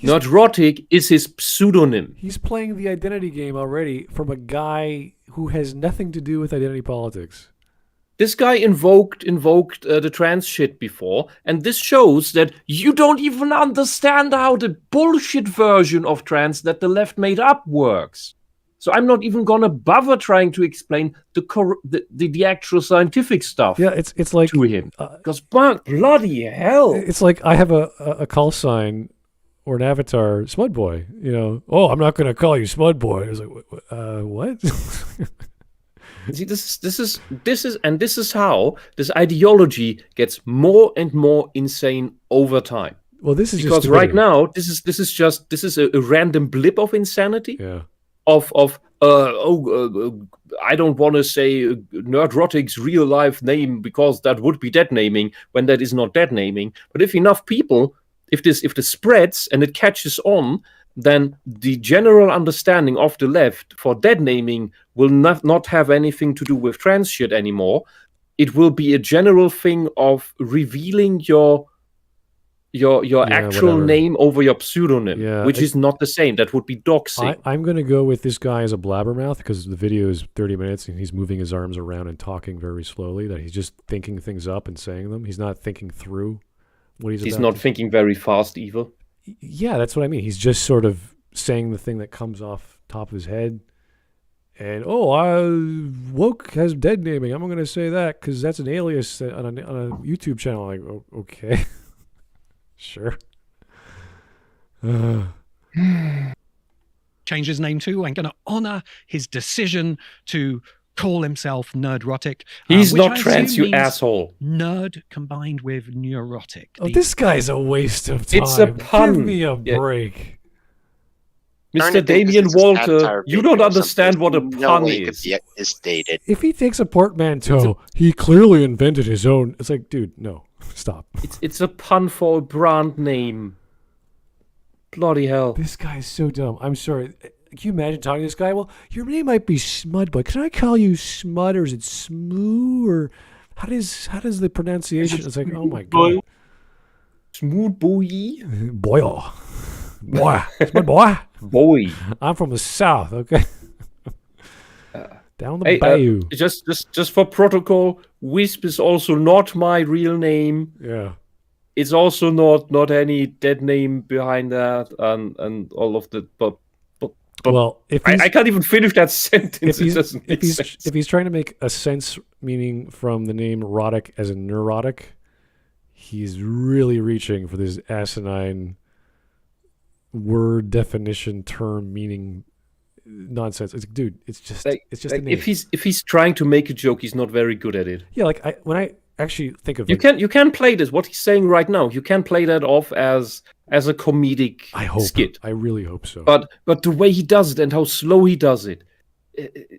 Nerdrotic is his pseudonym. He's playing the identity game already from a guy who has nothing to do with identity politics. This guy invoked the trans shit before, and this shows that you don't even understand how the bullshit version of trans that the left made up works. So I'm not even gonna bother trying to explain the actual scientific stuff. Yeah, it's like to him because bloody hell, it's like I have a call sign or an avatar, Smudboy. Oh, I'm not gonna call you Smudboy. I was like, what? See, this is how this ideology gets more and more insane over time. Well, this is because just right now this is a random blip of insanity. Yeah. I don't want to say Nerdrotic's real life name because that would be dead naming when that is not dead naming. But if enough people, if this spreads and it catches on, then the general understanding of the left for dead naming will not have anything to do with trans shit anymore. It will be a general thing of revealing your actual name over your pseudonym, which is not the same. That would be doxing. I'm going to go with this guy as a blabbermouth because the video is 30 minutes and he's moving his arms around and talking very slowly, that he's just thinking things up and saying them. He's not thinking through what he's not thinking very fast either. Yeah, that's what I mean. He's just sort of saying the thing that comes off top of his head. And, woke has dead naming. I'm going to say that because that's an alias on a YouTube channel. Like, okay. Sure. Change his name too. I'm going to honor his decision to call himself Nerdrotic. He's which not I trans, assume you means asshole. Nerd combined with neurotic. Oh, this guy's a waste of time. It's a pun. Give me a Yeah. break. Starting Mr. to think this Damien is a satire Walter, you video don't or understand something. what a No pun way it could is. be this dated. If he takes a portmanteau, he clearly invented his own. It's like, dude, no, stop. It's a pun for a brand name. Bloody hell. This guy is so dumb. I'm sorry. Can you imagine talking to this guy? Well, your name might be Smud, but can I call you Smud, or is it Smoo, or how does the pronunciation? It's like, oh my god, Smooth boy. boy, boy, Smud boy. Boy. I'm from the south. Okay, down the Hey, bayou. just for protocol, Whisp is also not my real name. Yeah. It's also not any dead name behind that, and all of the. But Well, if he's, I can't even finish that sentence. It doesn't make sense. if he's trying to make a sense meaning from the name Roddick as a neurotic, he's really reaching for this asinine word definition term meaning nonsense. It's like, dude, it's just a name. if he's trying to make a joke, he's not very good at it. Yeah, like when I actually think of You can play this. What he's saying right now, you can play that off as a comedic skit. I really hope so. But the way he does it and how slow he does it,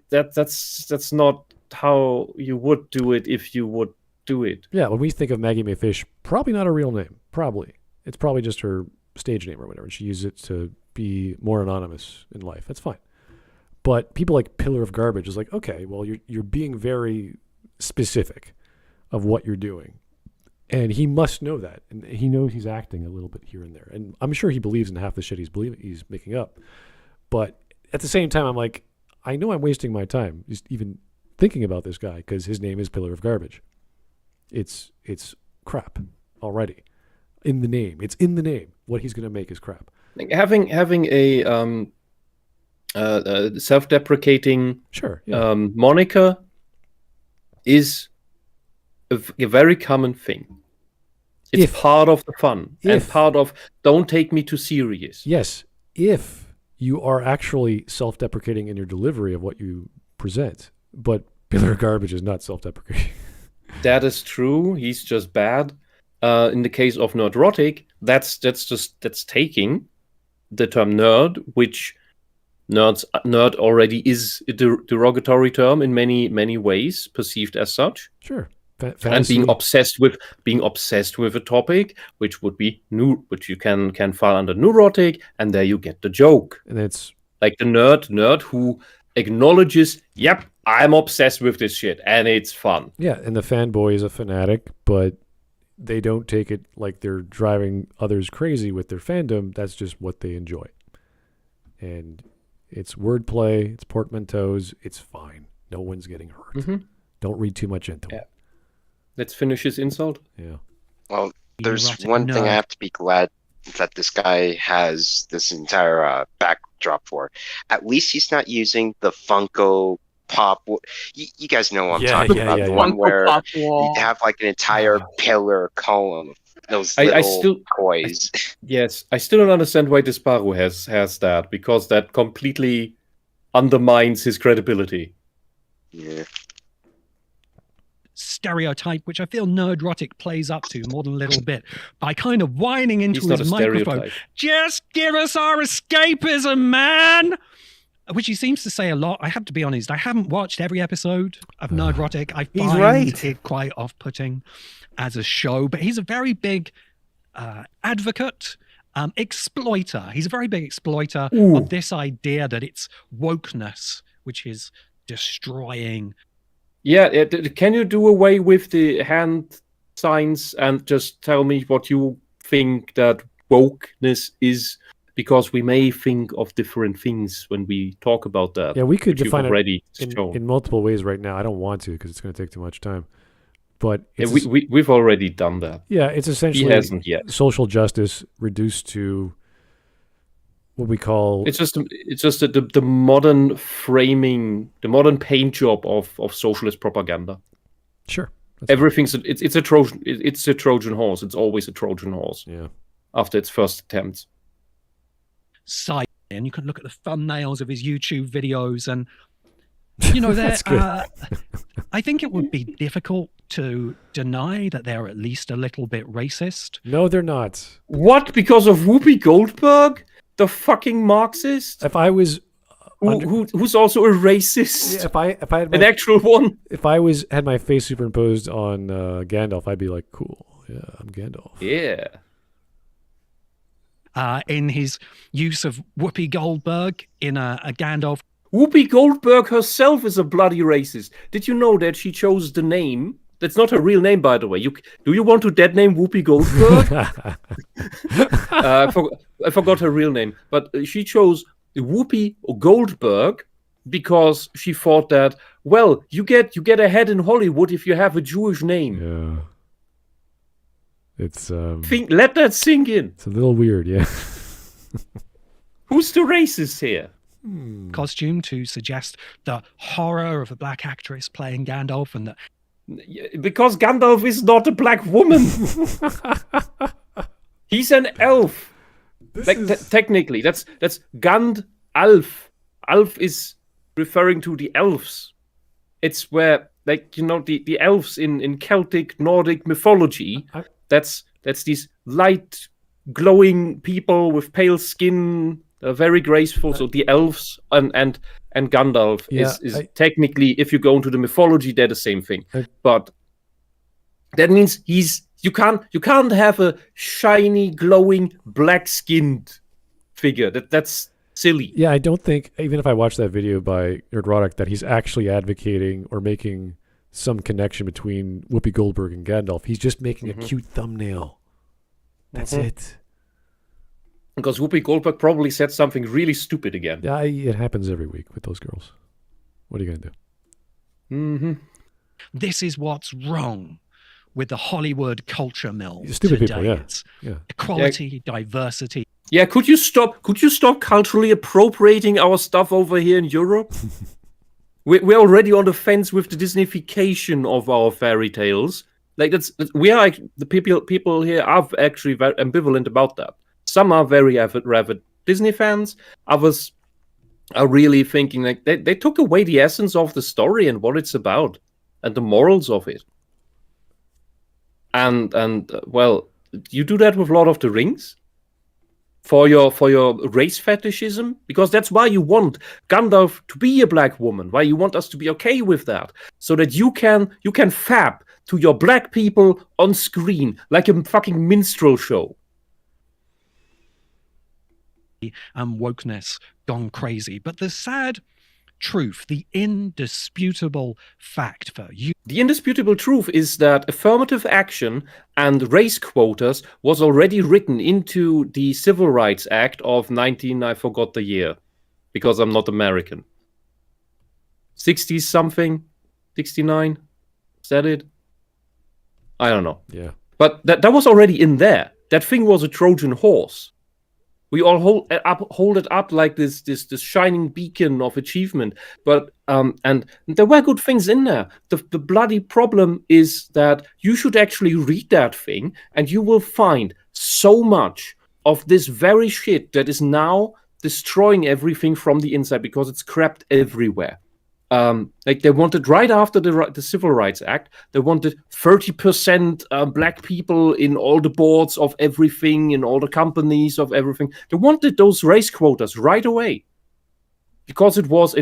that's not how you would do it if you would do it. Yeah, when we think of Maggie Mae Fish, probably not a real name. Probably. It's probably just her stage name or whatever. She uses it to be more anonymous in life. That's fine. But people like Pillar of Garbage is like, okay, well, you're being very specific of what you're doing. And he must know that. And he knows he's acting a little bit here and there. And I'm sure he believes in half the shit he's making up. But at the same time, I'm like, I know I'm wasting my time just even thinking about this guy because his name is Pillar of Garbage. It's crap already. In the name. It's in the name. What he's going to make is crap. Having a self-deprecating Sure. Yeah. moniker is a very common thing. It's part of the fun and part of don't take me too serious. Yes, if you are actually self-deprecating in your delivery of what you present, but Pillar of Garbage is not self-deprecating. That is true. He's just bad. In the case of Nerdrotic, that's taking the term nerd, which nerd already is a derogatory term in many ways, perceived as such. Sure. And being obsessed with a topic, which would be which you can file under neurotic, and there you get the joke. And it's like the nerd who acknowledges, yep, I'm obsessed with this shit, and it's fun. Yeah, and the fanboy is a fanatic, but they don't take it like they're driving others crazy with their fandom. That's just what they enjoy. And it's wordplay, it's portmanteaus, it's fine. No one's getting hurt. Mm-hmm. Don't read too much into it. Let's finish his insult. Yeah. Well, there's one thing I have to be glad that this guy has this entire backdrop for. At least he's not using the Funko Pop. You guys know what I'm talking about. The one where you have like an entire pillar column of those little toys. Yes, I still don't understand why Disparu has that, because that completely undermines his credibility. Yeah. Stereotype, which I feel Nerdrotic plays up to more than a little bit by kind of whining into his microphone. Just give us our escapism, man! Which he seems to say a lot. I have to be honest, I haven't watched every episode of Nerdrotic. I find it quite off-putting as a show, but he's a very big advocate, exploiter. He's a very big exploiter of this idea that it's wokeness, which is destroying. Yeah, can you do away with the hand signs and just tell me what you think that wokeness is? Because we may think of different things when we talk about that. Yeah, we could define it in multiple ways right now. I don't want to because it's going to take too much time. But it's we've already done that. Yeah, it's essentially he hasn't yet. Social justice reduced to what we call it's just the modern framing, the modern paint job of socialist propaganda. Sure, everything's it's a Trojan horse. It's always a Trojan horse. Yeah, after its first attempts. And you can look at the thumbnails of his YouTube videos, and You know, That's good. I think it would be difficult to deny that they're at least a little bit racist. No, they're not. What? Because of Whoopi Goldberg, the fucking Marxist, If I was who's also a racist, if I had an my, actual one. if I had my face superimposed on Gandalf, I'd be like, cool. Yeah, I'm Gandalf. Yeah. In his use of Whoopi Goldberg in a Gandalf. Whoopi Goldberg herself is a bloody racist. Did you know that she chose the name? That's not her real name, by the way. Do you want to dead name Whoopi Goldberg? I forgot her real name, but she chose Whoopi Goldberg because she thought that, well, you get ahead in Hollywood if you have a Jewish name. Yeah. It's Let that sink in. It's a little weird, yeah. Who's the racist here? Costume to suggest the horror of a black actress playing Gandalf, and that Because Gandalf is not a black woman. He's an elf. Technically, that's Gandalf. Alf is referring to the elves. It's where, the elves in Celtic Nordic mythology. That's these light, glowing people with pale skin. Very graceful. So the elves and Gandalf is technically, if you go into the mythology, they're the same thing. But that means you can't have a shiny, glowing, black-skinned figure. That's silly. Yeah, I don't think, even if I watch that video by Nerdrotic, that he's actually advocating or making some connection between Whoopi Goldberg and Gandalf. He's just making a cute thumbnail. That's it. Because Whoopi Goldberg probably said something really stupid again. Yeah, it happens every week with those girls. What are you going to do? Mm-hmm. this is what's wrong with the Hollywood culture mill Stupid today. people, yeah. It's Yeah. equality, diversity. Yeah, could you stop culturally appropriating our stuff over here in Europe? We're already on the fence with the Disneyfication of our fairy tales. Like the people here are actually very ambivalent about that. Some are very avid Disney fans. Others are really thinking like they took away the essence of the story and what it's about and the morals of it. And well, you do that with Lord of the Rings for your race fetishism, because that's why you want Gandalf to be a black woman, why you want us to be okay with that, so that you can fap to your black people on screen like a fucking minstrel show. And wokeness gone crazy. But the sad truth, the indisputable fact for you. The indisputable truth is that affirmative action and race quotas was already written into the Civil Rights Act of I forgot the year, because I'm not American. 60 something, 69, is that it? I don't know. Yeah. But that was already in there. That thing was a Trojan horse. We all hold it up like this shining beacon of achievement. But and there were good things in there. The bloody problem is that you should actually read that thing, and you will find so much of this very shit that is now destroying everything from the inside, because it's crept everywhere. Like they wanted right after the Civil Rights Act, they wanted 30% black people in all the boards of everything, in all the companies of everything. They wanted those race quotas right away, because it was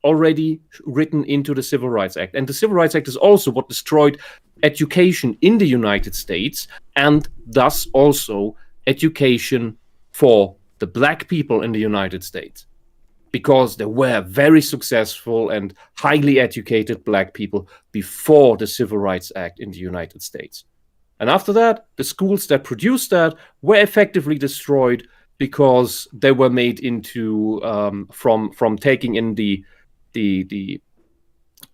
already written into the Civil Rights Act. And the Civil Rights Act is also what destroyed education in the United States, and thus also education for the black people in the United States. Because there were very successful and highly educated black people before the Civil Rights Act in the United States. And after that, the schools that produced that were effectively destroyed, because they were made into from taking in the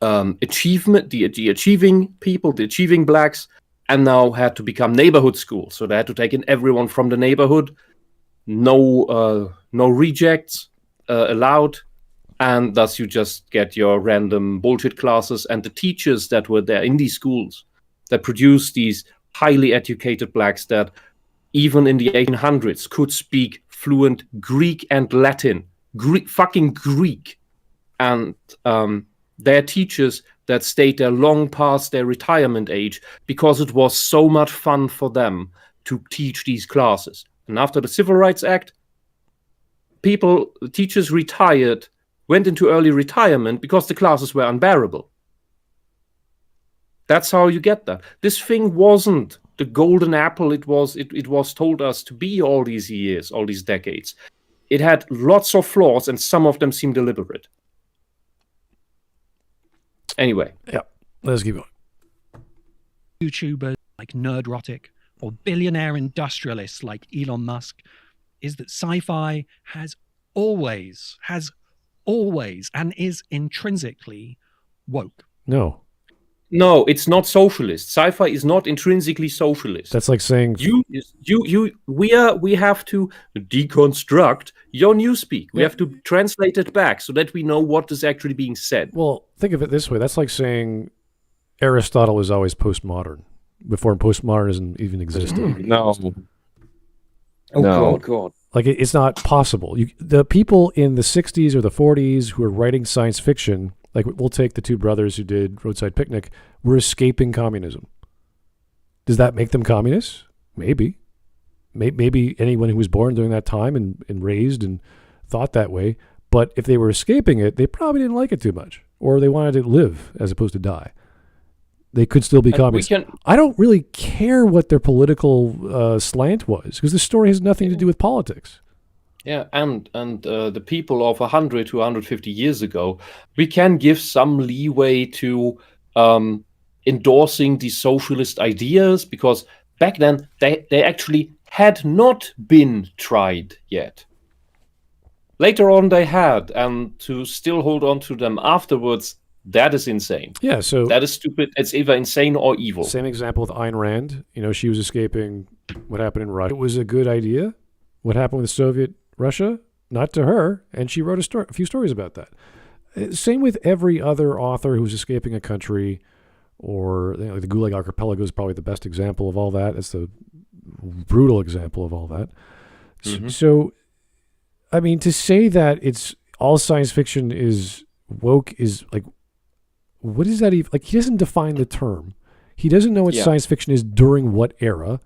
achievement, the achieving people, the achieving blacks, and now had to become neighborhood schools. So they had to take in everyone from the neighborhood, no rejects allowed, and thus you just get your random bullshit classes. And the teachers that were there in these schools that produced these highly educated blacks that even in the 1800s could speak fluent Greek and Latin, fucking Greek, and There are teachers that stayed there long past their retirement age because it was so much fun for them to teach these classes. And after the Civil Rights Act, teachers retired, went into early retirement because the classes were unbearable. That's how you get that. This thing wasn't the golden apple it was told us to be all these years, all these decades. It had lots of flaws, and some of them seem deliberate. Anyway. Yeah, let's keep going. YouTubers like Nerdrotic or billionaire industrialists like Elon Musk is that sci-fi has always, and is intrinsically woke. No, it's not socialist. Sci-fi is not intrinsically socialist. That's like saying we have to deconstruct your newspeak. We have to translate it back so that we know what is actually being said. Well, think of it this way. That's like saying Aristotle was always postmodern before postmodernism even existed. No. Oh, No. God. Like, it's not possible. The people in the 60s or the 40s who are writing science fiction, like we'll take the two brothers who did Roadside Picnic, were escaping communism. Does that make them communists? Maybe. Maybe anyone who was born during that time and raised and thought that way. But if they were escaping it, they probably didn't like it too much. Or they wanted to live as opposed to die. They could still be communists. I don't really care what their political slant was, because the story has nothing to do with politics. Yeah, and the people of 100 to 150 years ago, we can give some leeway to endorsing these socialist ideas, because back then they actually had not been tried yet. Later on they had, and to still hold on to them afterwards, that is insane. Yeah, so that is stupid. It's either insane or evil. Same example with Ayn Rand. She was escaping what happened in Russia. It was a good idea. What happened with Soviet Russia? Not to her, and she wrote a few stories about that. Same with every other author who's escaping a country, or the Gulag Archipelago is probably the best example of all that. It's the brutal example of all that. Mm-hmm. So, I mean, to say that it's all science fiction is woke is like, what is that even? Like, he doesn't define the term. He doesn't know what science fiction is during what era.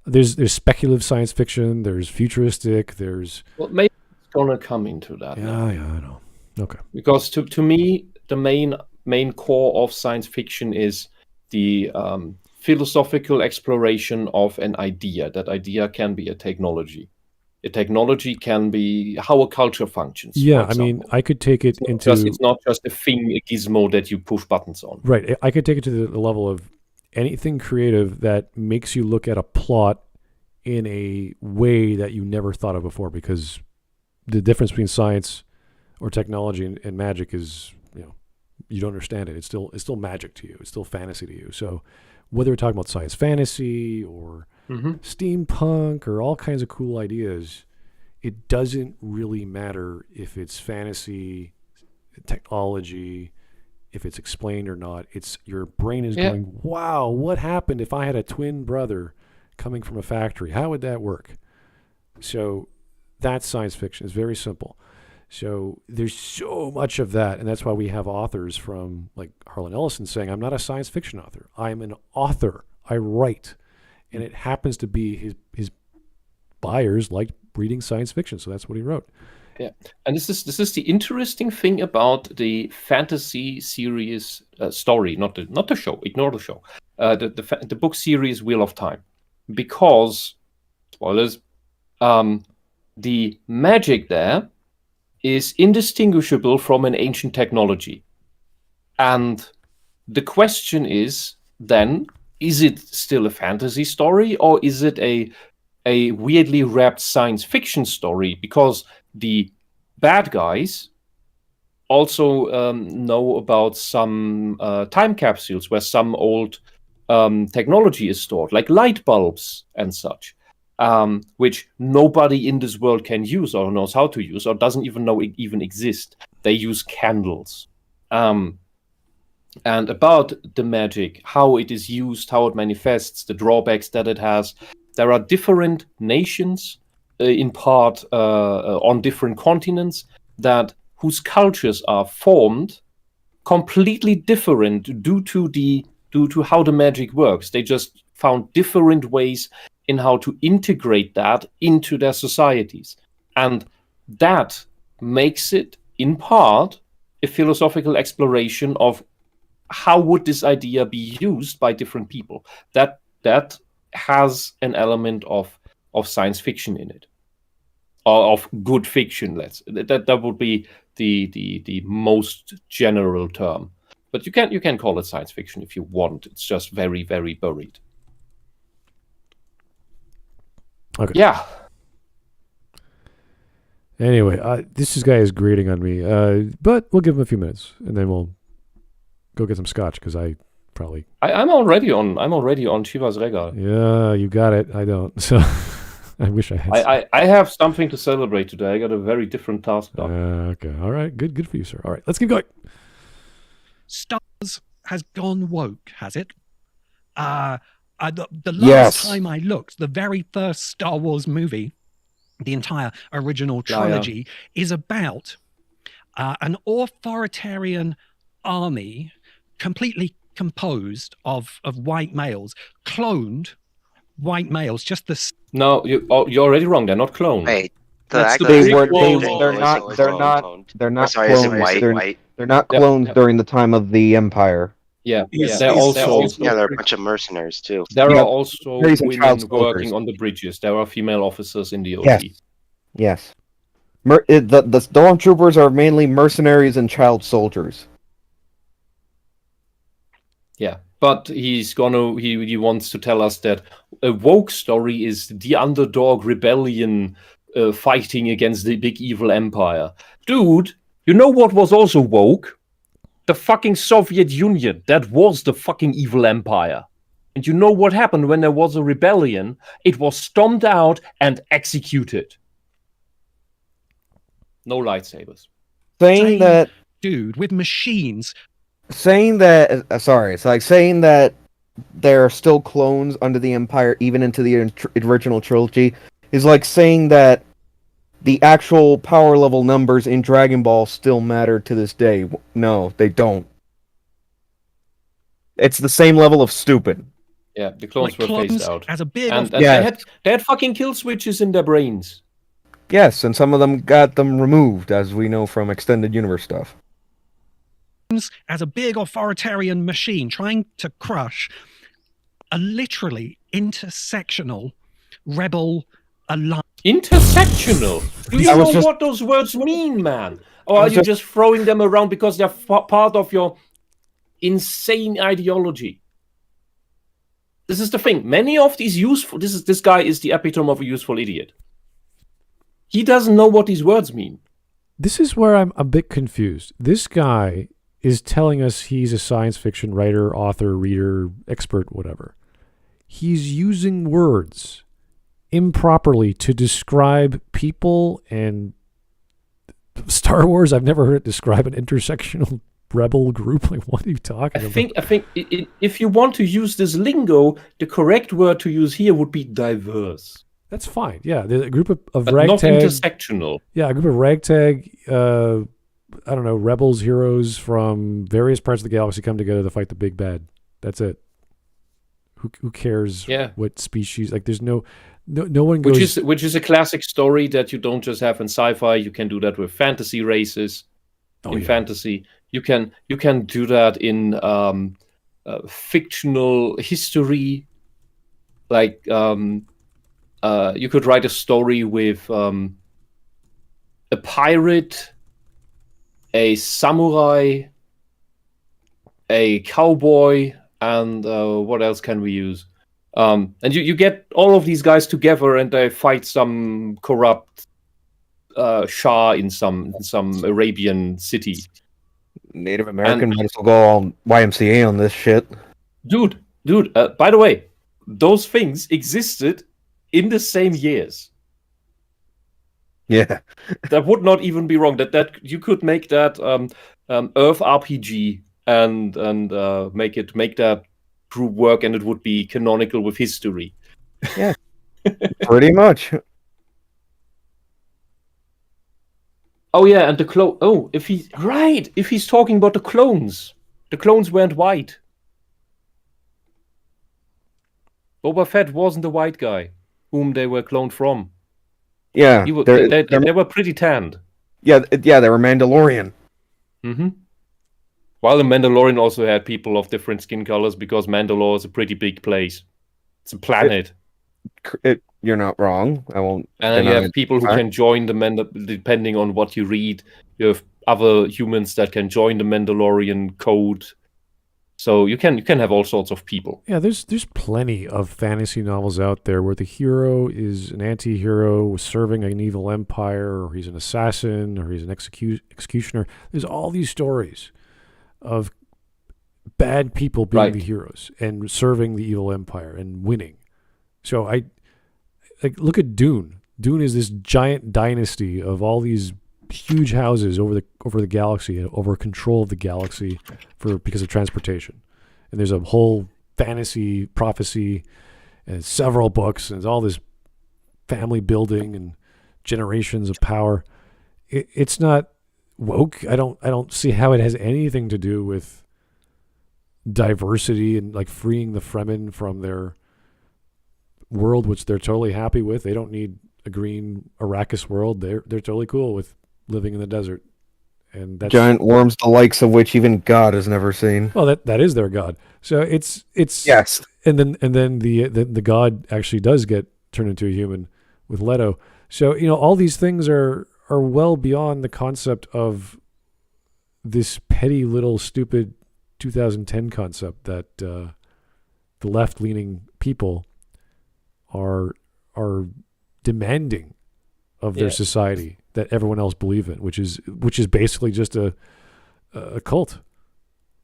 There's speculative science fiction. There's futuristic. There's maybe it's gonna come into that. Yeah, now. I know. Okay. Because to me, the main core of science fiction is the philosophical exploration of an idea. That idea can be a technology. A technology can be how a culture functions. Yeah, I mean, I could take it into... It's not just a thing, a gizmo that you push buttons on. Right. I could take it to the level of anything creative that makes you look at a plot in a way that you never thought of before, because the difference between science or technology and magic is, you don't understand it. It's still magic to you. It's still fantasy to you. So whether we're talking about science fantasy or steampunk or all kinds of cool ideas, it doesn't really matter if it's fantasy, technology, if it's explained or not. It's your brain is going, wow, what happened if I had a twin brother coming from a factory? How would that work? So that's science fiction. It's very simple. So there's so much of that, and that's why we have authors from like Harlan Ellison saying, I'm not a science fiction author. I'm an author. I write. And it happens to be his buyers liked reading science fiction, so that's what he wrote. Yeah, and this is the interesting thing about the fantasy series story, not the show. Ignore the show. The book series Wheel of Time, because spoilers, the magic there is indistinguishable from an ancient technology, and the question is then, is it still a fantasy story, or is it a weirdly wrapped science fiction story? Because the bad guys also know about some time capsules where some old technology is stored, like light bulbs and such, which nobody in this world can use or knows how to use or doesn't even know even exist. They use candles. And about the magic, how it is used, how it manifests, the drawbacks that it has. There are different nations, in part on different continents, whose cultures are formed completely different due to how the magic works. They just found different ways in how to integrate that into their societies. And that makes it, in part, a philosophical exploration of how would this idea be used by different people. That has an element of science fiction in it, or of good fiction. That would be the most general term. But you can call it science fiction if you want. It's just very, very buried. Okay. Yeah. Anyway, this guy is grating on me, but we'll give him a few minutes, and then we'll go get some scotch, because I'm already on Chivas Regal. Yeah, you got it. I don't. So I wish I had. I have something to celebrate today. I got a very different task. Okay. All right. Good for you, sir. All right. Let's keep going. Star Wars has gone woke, has it? The last time I looked, the very first Star Wars movie, the entire original trilogy, is about an authoritarian army completely composed of white males, cloned white males. Just the no, you're already wrong. They're not cloned. Wait, They're not clones. They're not clones during the time of the Empire. Yeah, Yes, they're also they're a bunch of mercenaries too. There are also Mercenaries and women child soldiers. working on the bridges. There are female officers in the OT. Yes. The stormtroopers are mainly mercenaries and child soldiers. Yeah, but he wants to tell us that a woke story is the underdog rebellion fighting against the big evil empire. Dude, you know what was also woke? The fucking Soviet Union. That was the fucking evil empire. And you know what happened when there was a rebellion? It was stomped out and executed. No lightsabers. Saying that... Dude, with machines... Saying that, it's like saying that there are still clones under the Empire, even into the original trilogy, is like saying that the actual power level numbers in Dragon Ball still matter to this day. No, they don't. It's the same level of stupid. Yeah, the clones were phased out. As a big they had fucking kill switches in their brains. Yes, and some of them got them removed, as we know from Extended Universe stuff. As a big authoritarian machine trying to crush a literally intersectional rebel alliance. Intersectional? Do you know what those words mean, man? Or are you just throwing them around because they're part of your insane ideology? This is the thing. Many of these this guy is the epitome of a useful idiot. He doesn't know what these words mean. This is where I'm a bit confused. This guy is telling us he's a science fiction writer, author, reader, expert, whatever. He's using words improperly to describe people and Star Wars. I've never heard it describe an intersectional rebel group. Like, what are you talking about? I think if you want to use this lingo, the correct word to use here would be diverse. That's fine. Yeah, there's a group of but ragtag. Not intersectional. Yeah, a group of ragtag, I don't know, rebels, heroes from various parts of the galaxy come together to fight the big bad. That's it. Who cares what species? Like, there's no one goes... Which is a classic story that you don't just have in sci-fi. You can do that with fantasy races. Fantasy, you can do that in fictional history. Like you could write a story with a pirate, a samurai, a cowboy, and what else can we use? And you get all of these guys together and they fight some corrupt Shah in some Arabian city. Native American might as well go all YMCA on this shit. Dude, by the way, those things existed in the same years. Yeah. That would not even be wrong. That you could make that Earth RPG and make that group work, and it would be canonical with history. Yeah. Pretty much. Oh yeah, and the clone. Oh, if he's talking about the clones weren't white. Boba Fett wasn't the white guy whom they were cloned from. Yeah, They they're were pretty tanned. yeah, they were Mandalorian. Mm-hmm. While the Mandalorian also had people of different skin colors because Mandalore is a pretty big place. It's a planet. You're not wrong. I won't. And then you deny have people who it. can join depending on what you read. You have other humans that can join the Mandalorian code. So you can have all sorts of people. Yeah, there's plenty of fantasy novels out there where the hero is an anti-hero serving an evil empire, or he's an assassin, or he's an executioner. There's all these stories of bad people being the heroes and serving the evil empire and winning. So I look at Dune. Dune is this giant dynasty of all these huge houses over the galaxy, over control of the galaxy because of transportation. And there's a whole fantasy prophecy and several books, and there's all this family building and generations of power. It's not woke. I don't see how it has anything to do with diversity and like freeing the Fremen from their world, which they're totally happy with. They don't need a green Arrakis world. They're totally cool with living in the desert. And that's Giant worms, the likes of which even God has never seen. Well, that is their god. So it's Yes. And then the god actually does get turned into a human with Leto. So all these things are well beyond the concept of this petty little stupid 2010 concept that the left-leaning people are demanding of their society that everyone else believe in, which is basically just a cult.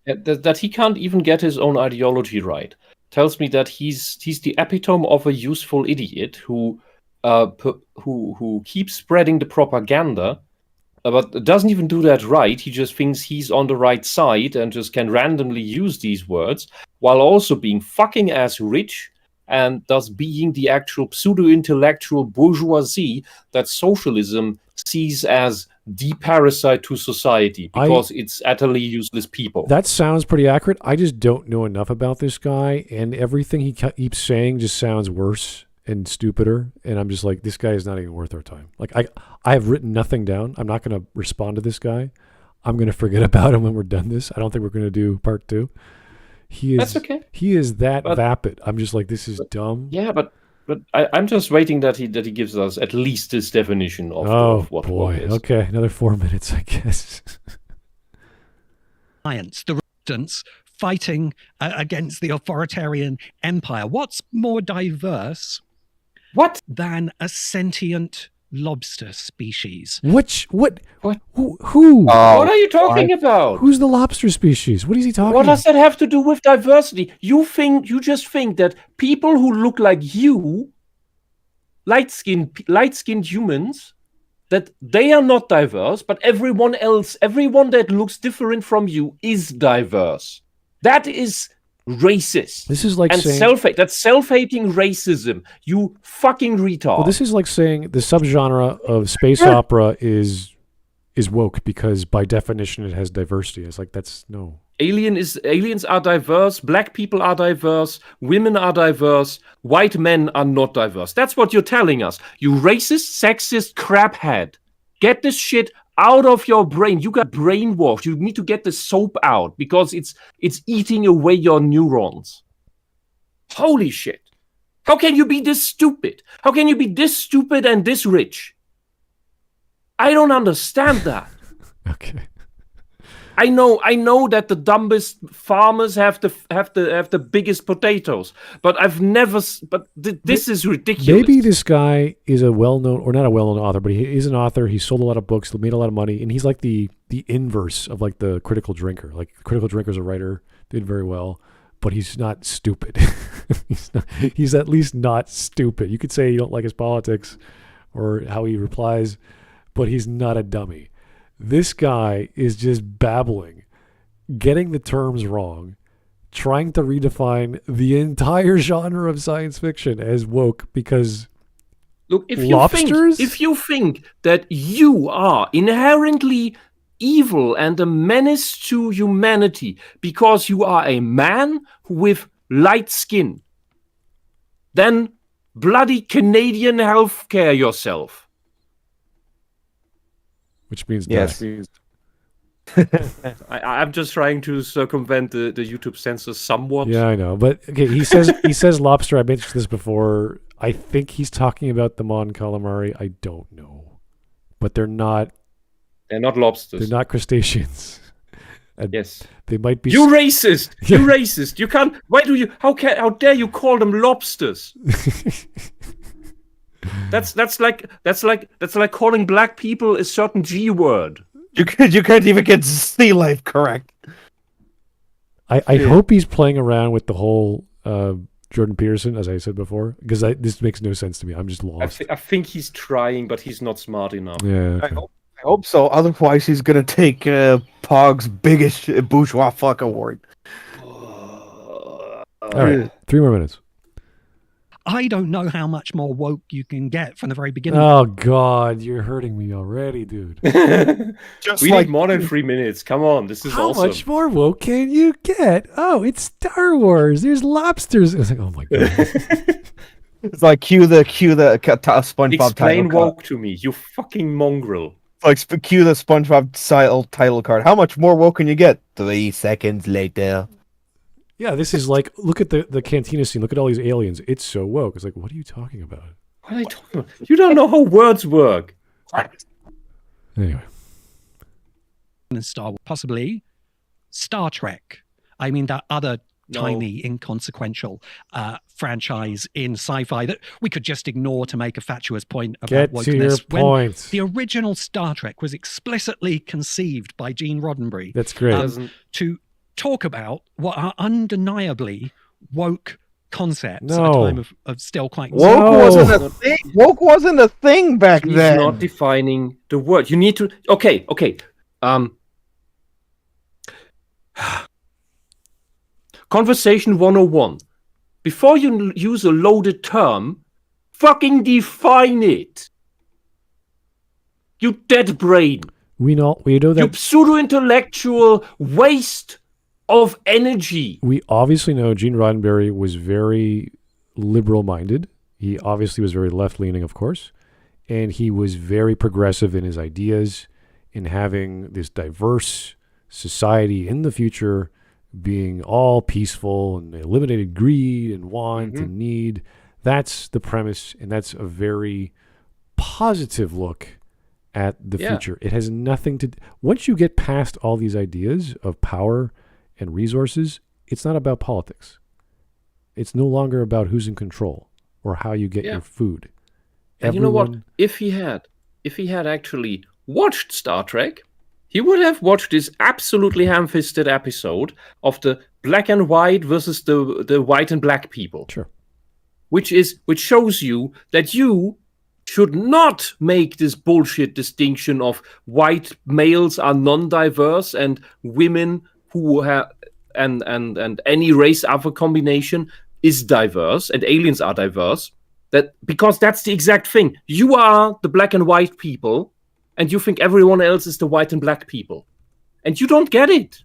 That he can't even get his own ideology right tells me that he's the epitome of a useful idiot who keeps spreading the propaganda, but doesn't even do that right. He just thinks he's on the right side and just can randomly use these words while also being fucking ass rich and thus being the actual pseudo-intellectual bourgeoisie that socialism sees as the parasite to society because it's utterly useless people. That sounds pretty accurate. I just don't know enough about this guy, and everything he keeps saying just sounds worse and stupider, and I'm just like, this guy is not even worth our time. Like, I have written nothing down. I'm not going to respond to this guy. I'm going to forget about him when we're done this. I don't think we're going to do part 2. That's okay. He is that vapid. I'm just like, this is dumb. Yeah, but I'm just waiting that he gives us at least this definition of what boy. is. Okay, another 4 minutes, I guess. Science, the resistance, fighting against the authoritarian empire. What's more diverse than a sentient lobster species? What? Who? What are you talking about? Who's the lobster species? What is he talking about? What does that have to do with diversity? You just think that people who look like you, light-skinned humans, that they are not diverse, but everyone that looks different from you is diverse. That is racist. This is like saying that's self-hating racism. You fucking retard. Well, this is like saying the subgenre of space opera is woke because by definition it has diversity. It's like, that's no. Aliens are diverse, black people are diverse, women are diverse, white men are not diverse. That's what you're telling us. You racist, sexist craphead. Get this shit out of your brain. You got brainwashed. You need to get the soap out because it's eating away your neurons. Holy shit. How can you be this stupid? How can you be this stupid and this rich? I don't understand that. Okay. I know that the dumbest farmers have the biggest potatoes, but this is ridiculous. Maybe this guy is a well-known, or not a well-known author, but he is an author. He sold a lot of books, made a lot of money, and he's like the inverse of like the Critical Drinker. Like Critical Drinker's a writer, did very well, but he's not stupid. He's at least not stupid. You could say you don't like his politics or how he replies, but he's not a dummy. This guy is just babbling, getting the terms wrong, trying to redefine the entire genre of science fiction as woke because Look, Lobsters? if you think that you are inherently evil and a menace to humanity because you are a man with light skin, then bloody Canadian healthcare yourself. Which means Yes. I'm just trying to circumvent the YouTube censor somewhat. Yeah, I know. But okay, he says lobster. I mentioned this before. I think he's talking about the Mon calamari. I don't know. But they're not lobsters. They're not crustaceans. And Yes. they might be. You racist! You racist! You can't. Why do you? How dare you call them lobsters? That's like calling black people a certain G word. You can't even get sea life correct. I hope he's playing around with the whole Jordan Peterson, as I said before, because this makes no sense to me. I'm just lost. I think he's trying, but he's not smart enough. Yeah. I Okay. hope so. Otherwise, he's gonna take Pog's biggest bourgeois fuck award. All right. 3 more minutes. I don't know how much more woke you can get from the very beginning. Oh God, you're hurting me already, dude. Just We like need more than 3 minutes. Come on, this is How awesome. much more woke can you get? Oh, it's Star Wars. There's lobsters. I was like, oh my God. it's like cue the SpongeBob Explain title card. woke to me, you fucking mongrel. Like cue the SpongeBob title card. How much more woke can you get? 3 seconds later. Yeah, this is like, look at the cantina scene. Look at all these aliens. It's so woke. It's like, what are you talking about? What are you talking about? You don't know how words work. Anyway. In Star Wars, possibly Star Trek. I mean, that other No. tiny, inconsequential franchise in sci-fi that we could just ignore to make a fatuous point about Get wokeness. to your When point. the original Star Trek was explicitly conceived by Gene Roddenberry That's great. to talk about what are undeniably woke concepts at a No. time of still quite... Woke No. wasn't a thing. Woke wasn't a thing back He's then. not defining the word. You need to. Okay. Conversation 101. Before you use a loaded term, fucking define it. You dead brain. We know You that. pseudo-intellectual waste of energy. We obviously know Gene Roddenberry was very liberal-minded. He obviously was very left-leaning, of course. And he was very progressive in his ideas, in having this diverse society in the future being all peaceful and eliminated greed and want and need. That's the premise, and that's a very positive look at the future. It has nothing to... Once you get past all these ideas of power and resources, it's not about politics. It's no longer about who's in control or how you get your food. And you know what? If he had actually watched Star Trek, he would have watched this absolutely ham-fisted episode of the black and white versus the white and black people. Sure. Which shows you that you should not make this bullshit distinction of white males are non-diverse and women who have and any race other combination is diverse and aliens are diverse. That because that's the exact thing. You are the black and white people, and you think everyone else is the white and black people. And you don't get it.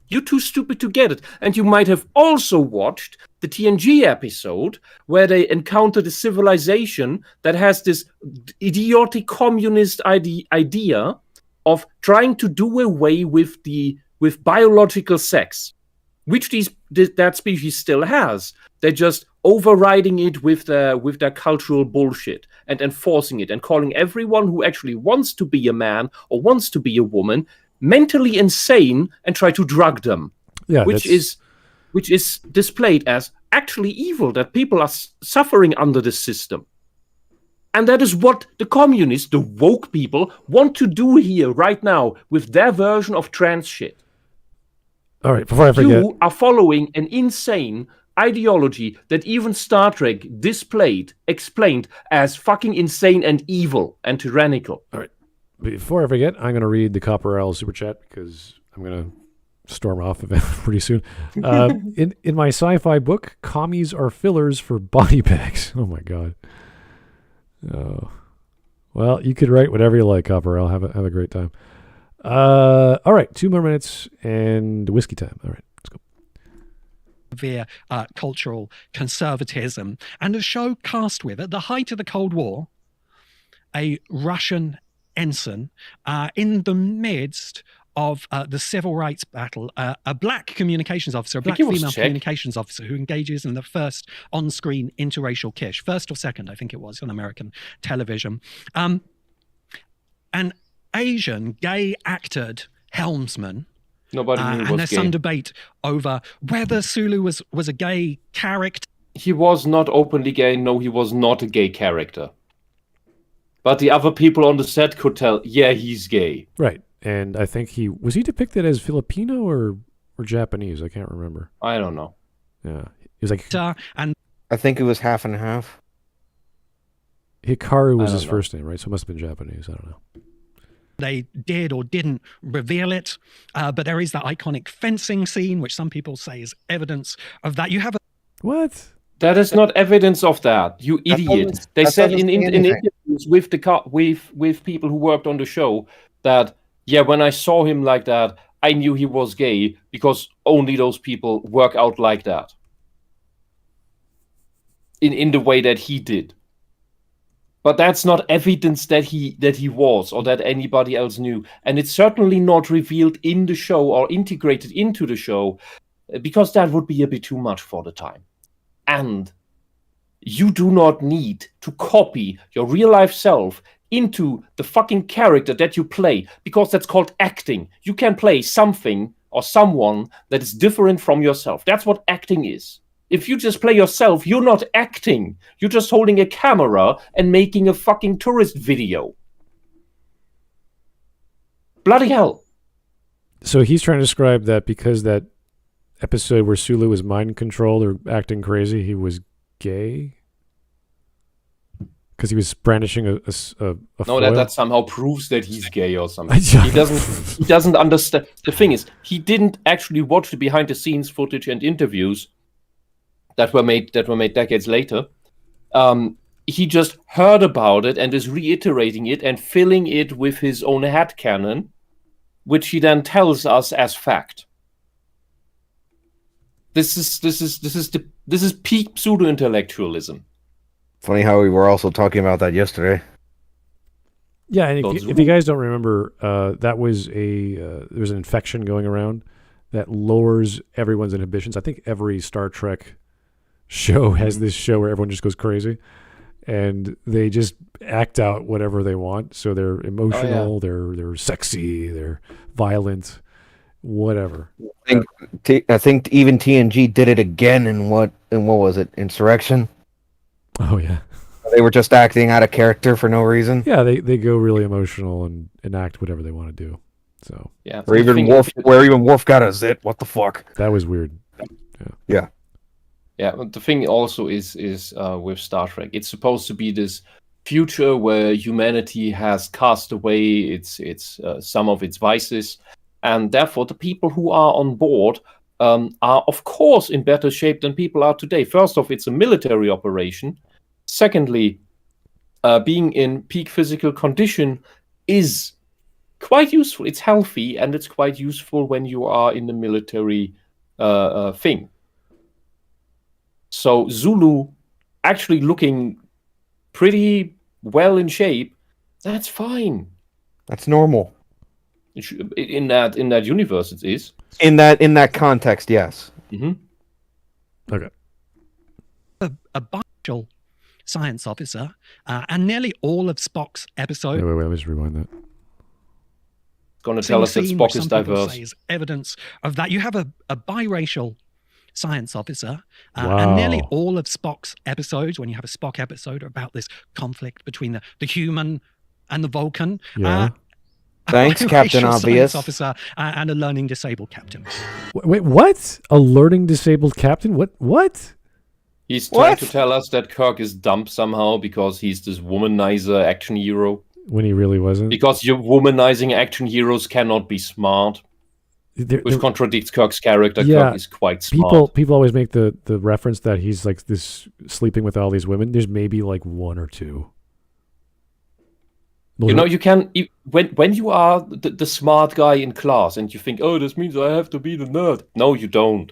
You're too stupid to get it. And you might have also watched the TNG episode where they encountered a civilization that has this idiotic communist idea of trying to do away with biological sex, which that species still has. They're just overriding it with their cultural bullshit and enforcing it and calling everyone who actually wants to be a man or wants to be a woman mentally insane and try to drug them. Yeah, which is displayed as actually evil, that people are suffering under this system. And that is what the communists, the woke people, want to do here right now with their version of trans shit. All right, before I forget. You are following an insane ideology that even Star Trek explained as fucking insane and evil and tyrannical. All right. Before I forget, I'm going to read the Copper Owl super chat because I'm going to storm off of it pretty soon. In my sci-fi book, commies are fillers for body bags. Oh my God. Oh, well, you could write whatever you like, Copper. I'll have a great time. All right, 2 more minutes and whiskey time. All right, let's go. Severe cultural conservatism, and a show cast with, at the height of the Cold War, a Russian ensign in the midst of the civil rights battle, a black communications officer, a black female communications officer who engages in the first on-screen interracial kiss, first or second, I think it was, on American television. An Asian gay-acted helmsman. Nobody knew he was and there's gay. some debate over whether Sulu was a gay character. He was not openly gay. No, he was not a gay character. But the other people on the set could tell, yeah, he's gay. Right. And I think he depicted as Filipino or Japanese? I can't remember. I don't know. Yeah. He was like And I think it was half and half. Hikaru was I his don't know. first name, right? So it must have been Japanese. I don't know. they did or didn't reveal it. But there is that iconic fencing scene, which some people say is evidence of that. You have a What? That is not evidence of that, you idiot. They that said doesn't in say anything. interviews with people who worked on the show that, yeah, when I saw him like that, I knew he was gay because only those people work out like that. In the way that he did. But that's not evidence that he was or that anybody else knew. And it's certainly not revealed in the show or integrated into the show because that would be a bit too much for the time. And you do not need to copy your real life self into the fucking character that you play because that's called acting. You can play something or someone that is different from yourself. That's what acting is. If you just play yourself, you're not acting. You're just holding a camera and making a fucking tourist video. Bloody hell. So he's trying to describe that because that episode where Sulu was mind controlled or acting crazy, he was gay? Because he was brandishing a No, foil? that somehow proves that he's gay or something. He doesn't understand. The thing is, he didn't actually watch the behind the scenes footage and interviews that were made decades later. He just heard about it and is reiterating it and filling it with his own headcanon, which he then tells us as fact. This is peak pseudo-intellectualism. Funny how we were also talking about that yesterday. Yeah, and if you guys don't remember, that was there's an infection going around that lowers everyone's inhibitions. I think every Star Trek show has this show where everyone just goes crazy, and they just act out whatever they want. So they're emotional, they're sexy, they're violent, whatever. I think even TNG did it again in what was it? Insurrection? Oh yeah. They were just acting out of character for no reason. Yeah, they go really emotional and enact whatever they want to do. So yeah, Or even Worf got a zit. What the fuck? that was weird. Yeah. Yeah, but the thing also is with Star Trek, it's supposed to be this future where humanity has cast away its some of its vices, and therefore the people who are on board are of course in better shape than people are today. First off, it's a military operation. Secondly, being in peak physical condition is quite useful. It's healthy and it's quite useful when you are in the military thing. So Zulu actually looking pretty well in shape, that's fine. That's normal. In that universe it is. In that context, yes. Mm-hmm. Okay. a biracial science officer, and nearly all of Spock's episodes. Wait, let me just rewind that. Going to tell us that Scene, Spock which is some people diverse. say is evidence of that. You have a biracial science officer, Wow. and nearly all of Spock's episodes, when you have a Spock episode, are about this conflict between the human and the Vulcan. Yeah. A Thanks, biracial Captain science Obvious. officer and a learning disabled captain. Wait, what? A learning disabled captain? What? He's trying What? to tell us that Kirk is dumb somehow because he's this womanizer action hero. When he really wasn't? Because your womanizing action heroes cannot be smart, which contradicts Kirk's character. Yeah, Kirk is quite smart. People always make the reference that he's like this sleeping with all these women. There's maybe like one or two. Well, You know, you can when you are the smart guy in class and you think, oh, this means I have to be the nerd. No, you don't.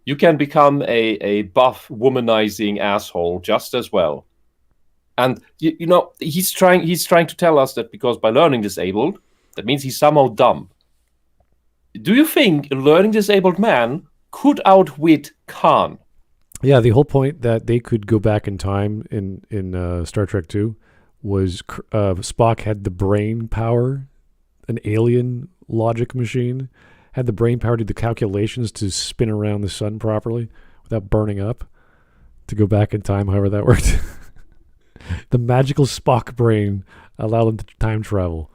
You can become a buff, womanizing asshole just as well. And you know, he's trying to tell us that because by learning disabled, that means he's somehow dumb. Do you think a learning disabled man could outwit Khan? Yeah, the whole point that they could go back in time in Star Trek 2 was Spock had the brain power, an alien logic machine, had the brain power to do the calculations to spin around the sun properly without burning up, to go back in time, however that worked. The magical Spock brain allowed him to time travel.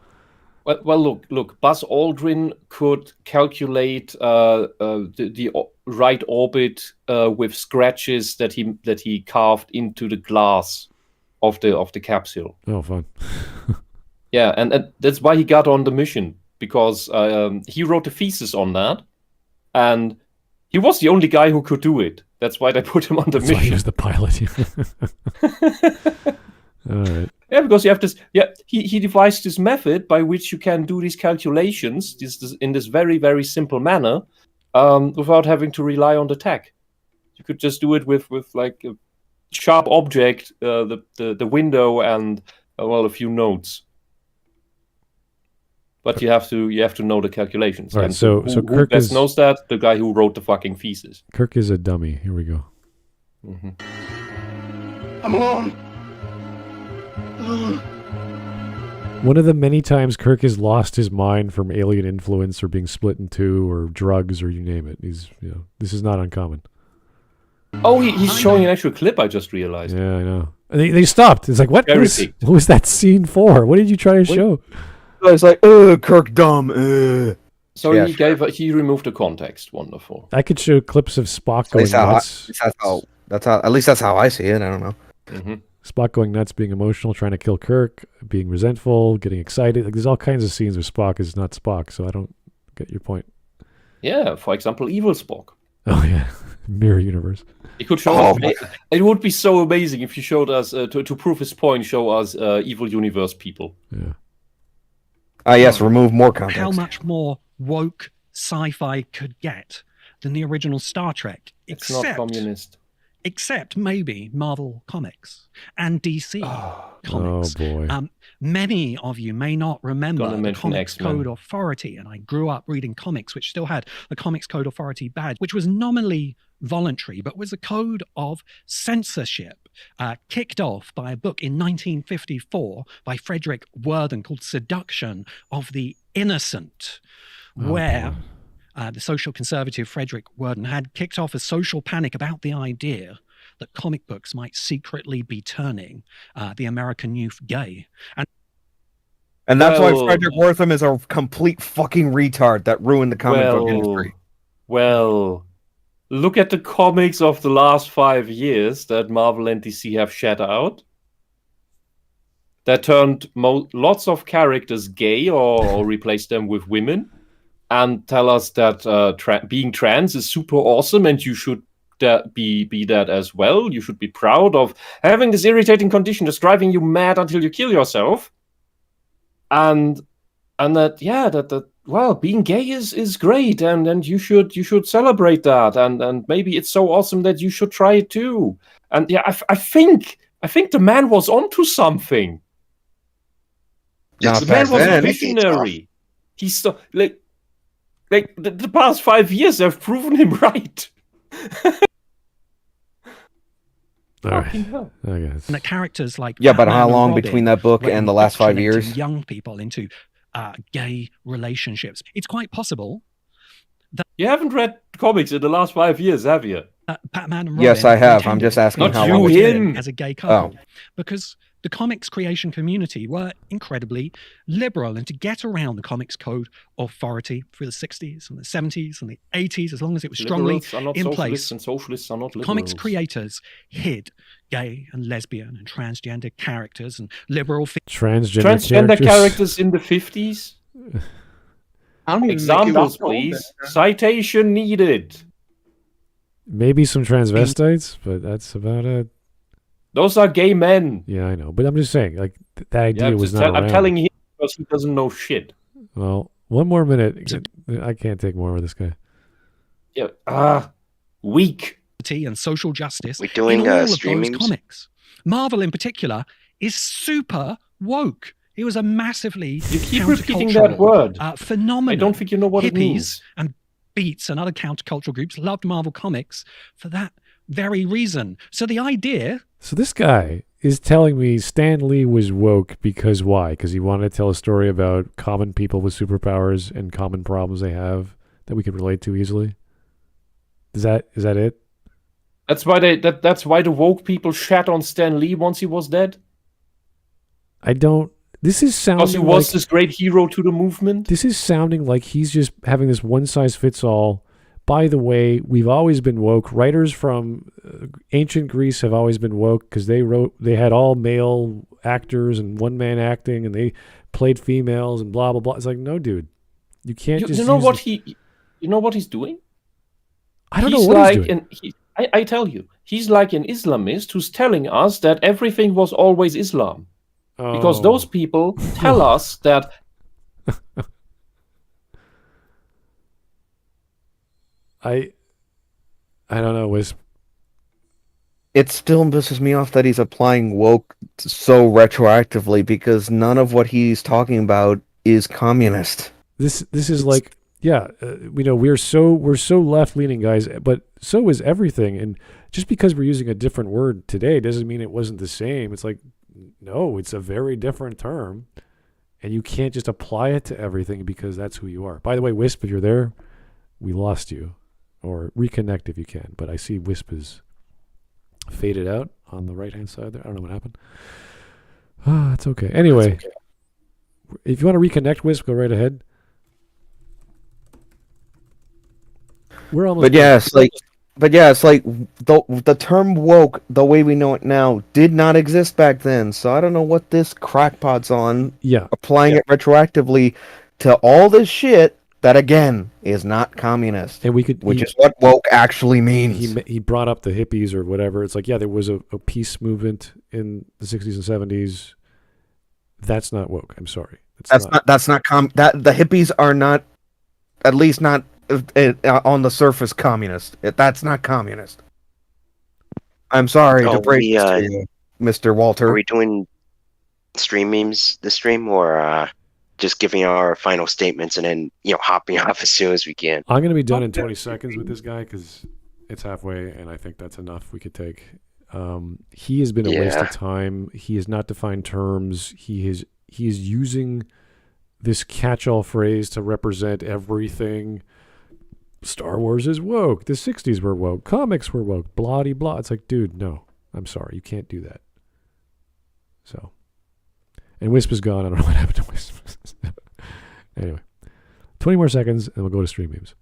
Well, look. Buzz Aldrin could calculate the right orbit with scratches that he carved into the glass of the capsule. Oh, fun. Yeah, and that's why he got on the mission, because he wrote a thesis on that, and he was the only guy who could do it. That's why they put him on the That's why he mission. was the pilot. All right. Yeah, because you have this. Yeah, he devised this method by which you can do these calculations in this very, very simple manner, without having to rely on the tech. You could just do it with like a sharp object, the window, and a few nodes. But you have to know the calculations. All right, And so who Kirk best is knows that? The guy who wrote the fucking thesis. Kirk is a dummy. Here we go. Mm-hmm. I'm alone. One of the many times Kirk has lost his mind from alien influence or being split in two or drugs or you name it. This is not uncommon. Oh, he's showing an actual clip. I just realized. Yeah, I know. And they stopped. It's like, what Very was, peaked. what was that scene for? What did you try to show? It's like, Kirk dumb. So Yeah, he removed the context. Wonderful. I could show clips of Spock At going least nuts. at least that's how I see it. I don't know. Mm-hmm. Spock going nuts, being emotional, trying to kill Kirk, being resentful, getting excited. Like, there's all kinds of scenes where Spock is not Spock, so I don't get your point. Yeah, for example, evil Spock. Oh, yeah. Mirror universe. He could show us. It would be so amazing if you showed us to prove his point. Show us evil universe people. Yeah. Yes, remove more context. How much more woke sci-fi could get than the original Star Trek, It's not communist. except maybe Marvel Comics and DC Comics. Oh, boy. Many of you may not remember Gonna the mention Comics X-Men. Code Authority, and I grew up reading comics which still had the Comics Code Authority badge, which was nominally voluntary, but was a code of censorship kicked off by a book in 1954 by Frederick Worthen called Seduction of the Innocent, where the social conservative Frederick Worthen had kicked off a social panic about the idea that comic books might secretly be turning the American youth gay. And that's why Well- Frederick Wortham is a complete fucking retard that ruined the comic book industry. Well, look at the comics of the last 5 years that Marvel and DC have shat out. That turned lots of characters gay or replaced them with women, and tell us that being trans is super awesome and you should be that as well. You should be proud of having this irritating condition that's driving you mad until you kill yourself. And that being gay is great, and you should celebrate that, and maybe it's so awesome that you should try it too. And yeah, I think the man was onto something. Not The man back was a then. visionary. He's so, like the past 5 years have proven him right. All right. Fucking hell. I guess. And the characters like Yeah, but Batman how and long Robin between that book were and the last 5 indoctrinating years? young people into gay relationships. It's quite possible You haven't read comics in the last 5 years, have you? Batman and Robin. Yes, I have. I'm intended just asking to how be long. portrayed Him. as a gay couple because the comics creation community were incredibly liberal, and to get around the Comics Code Authority through the 60s and the 70s and the 80s, as long as it was strongly Liberals are not in socialists, place, and socialists are not liberals. comics creators hid gay and lesbian and transgender characters and liberal Transgender characters in the 50s. I don't even Examples, think it was please. Citation needed. Maybe some transvestites, but that's about it. Those are gay men. Yeah, I know. But I'm just saying, like, that idea Yeah, was not I'm around. telling him because he doesn't know shit. Well, one more minute. I can't take more of this guy. Yeah. Weak. and social justice We're doing in all of stream those memes? comics. Marvel, in particular, is super woke. It was a massively You keep repeating that countercultural, word. phenomenon. I don't think you know what it Hippies means. and Beats and other countercultural groups loved Marvel Comics for that very reason. So the idea... So this guy is telling me Stan Lee was woke because why? Because he wanted to tell a story about common people with superpowers and common problems they have that we could relate to easily? Is that it? That's why that's why the woke people shat on Stan Lee once he was dead. This is sounding Because he was like this great hero to the movement. this is sounding like he's just having this one size fits all. By the way, we've always been woke. Writers from ancient Greece have always been woke because they had all male actors and one man acting, and they played females and blah blah blah. It's like, no, dude, you can't just. You know use what you know what he's doing? I don't know what he's doing. I tell you, he's like an Islamist who's telling us that everything was always Islam. Because those people tell us that I don't know, Wisp. It still pisses me off that he's applying woke so retroactively because none of what he's talking about is communist. This is like, yeah, we're so left leaning, guys, but so is everything. And just because we're using a different word today doesn't mean it wasn't the same. It's like, no, it's a very different term, and you can't just apply it to everything because that's who you are. By the way, Wisp, if you're there, we lost you, or reconnect if you can. But I see Wisp is faded out on the right-hand side there. I don't know what happened. It's okay. Anyway, if you want to reconnect, Wisp, go right ahead. We're almost. But yeah, it's like the term woke, the way we know it now, did not exist back then. So I don't know what this crackpot's on. Yeah, applying it retroactively to all this shit that again is not communist, and which is what woke actually means. He brought up the hippies or whatever. It's like, yeah, there was a peace movement in the 60s and 70s. That's not woke. I'm sorry. That the hippies are not, at least not on the surface, communist. That's not communist. I'm sorry to break this to you, Mr. Walter. Are we doing stream memes this stream, or just giving our final statements and then hopping off as soon as we can? I'm going to be done in 20 seconds with this guy because it's halfway, and I think that's enough we could take. He has been a waste of time. He has not defined terms. He is using this catch-all phrase to represent everything. Star Wars is woke. The 60s were woke. Comics were woke. Blah-de-blah. It's like, dude, no. I'm sorry. You can't do that. So. And Wisp is gone. I don't know what happened to Wisp. Anyway. 20 more seconds, and we'll go to stream memes.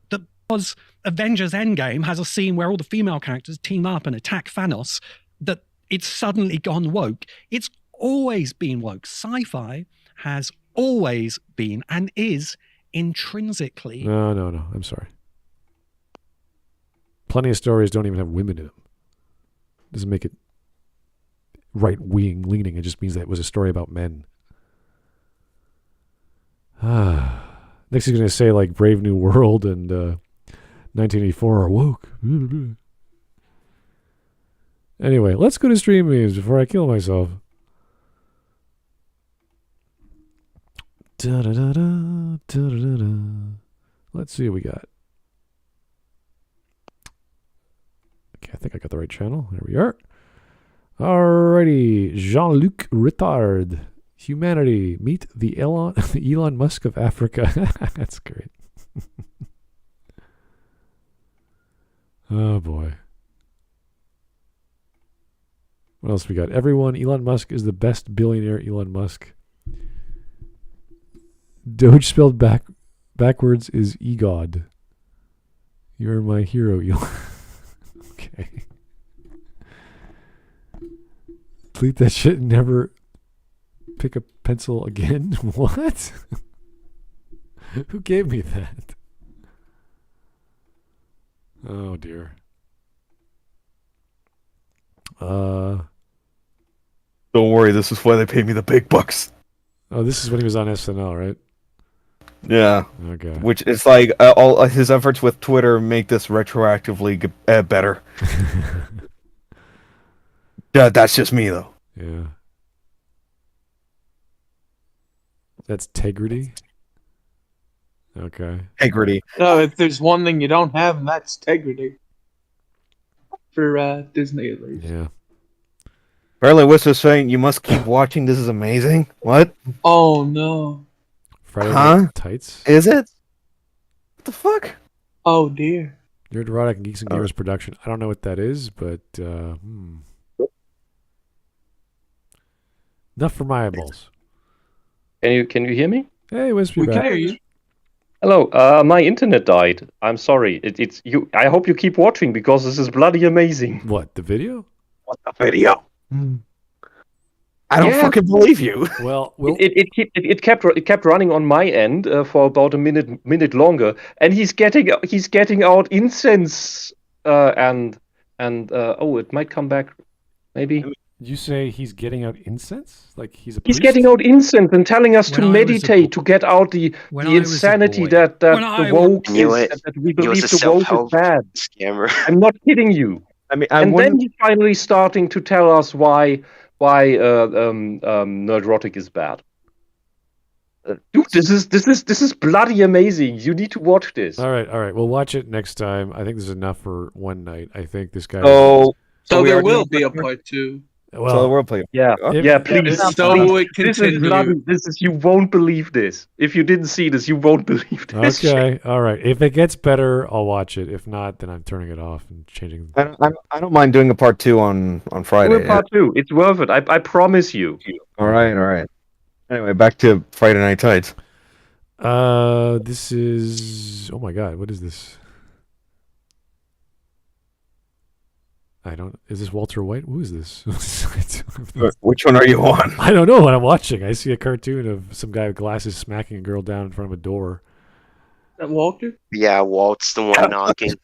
Because Avengers Endgame has a scene where all the female characters team up and attack Thanos, that it's suddenly gone woke. It's always been woke. Sci-fi has always been and is intrinsically... No. I'm sorry. Plenty of stories don't even have women in them. Doesn't make it right-wing leaning. It just means that it was a story about men. Next he's going to say like Brave New World and 1984 are woke. Anyway, let's go to stream memes before I kill myself. Let's see what we got. Okay, I think I got the right channel. There we are. Alrighty. Jean-Luc Ritard. Humanity. Meet the Elon Musk of Africa. That's great. Oh, boy. What else we got? Everyone, Elon Musk is the best billionaire. Elon Musk. Doge spelled backwards is EGOD. You're my hero, Elon. Okay. Delete that shit and never pick a pencil again? What? Who gave me that? Oh, dear. Don't worry, this is why they pay me the big bucks. Oh, this is when he was on SNL, right? Yeah. Okay. Which is like all his efforts with Twitter make this retroactively better. Yeah, that's just me though. Yeah. That's integrity. Okay. Integrity. No, if there's one thing you don't have, and that's integrity. For Disney, at least. Yeah. Apparently, Whisp was saying you must keep watching. This is amazing. What? Oh no. Friday Huh? Night Tights. Is it? What the fuck? Oh dear. Nerdrotic and Geeks and Gamers production. I don't know what that is, but enough for my eyeballs. Can you hear me? Hey, Wisp, We you're can back. hear you. Hello. My internet died. I'm sorry. It's you. I hope you keep watching because this is bloody amazing. What, the video? What the video? I don't Yeah. fucking believe you. Well, It kept running on my end for about a minute longer, and he's getting out incense and it might come back maybe. you say he's getting out incense? Like he's a He's priest? getting out incense and telling us When to I was a meditate to get out the When I was a insanity boy. that When the I woke knew is, it. that we He was believe a the woke is self-help bad. scammer. I'm not kidding you. I mean, And then he's finally starting to tell us why Nerdrotic is bad. Dude, this is bloody amazing. You need to watch this. All right. We'll watch it next time. I think this is enough for one night. I think this guy. So we there are will doing- be a part 2. so well, we're playing. Yeah, If- yeah, please. So please. it This is continues. bloody. This is you won't believe this. If you didn't see this, you won't believe this. okay. All right. If it gets better, I'll watch it. If not, then I'm turning it off and changing. I don't mind doing a part 2 on Friday. Do a part 2. It's worth it. I promise you. All right. Anyway, back to Friday Night Tights. This is. Oh my God. What is this? I don't. Is this Walter White? Who is this? Which one are you on? I don't know what I'm watching. I see a cartoon of some guy with glasses smacking a girl down in front of a door. Is that Walter? Yeah, Walt's the one knocking,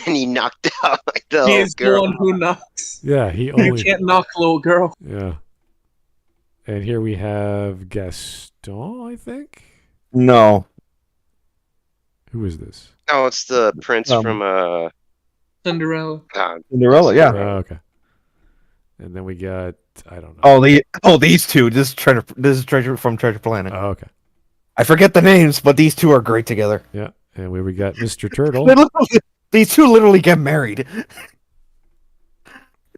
and he knocked out like the He little is the girl. one who knocks. Yeah, he You only. can't knock a little girl. Yeah. And here we have Gaston, I think. No. Who is this? No, it's the prince from Cinderella. Cinderella, yeah. Okay. And then we got. I don't know. These two. This is Treasure from Treasure Planet. Oh, okay. I forget the names, but these two are great together. Yeah. And we got Mr. Turtle. These two literally get married.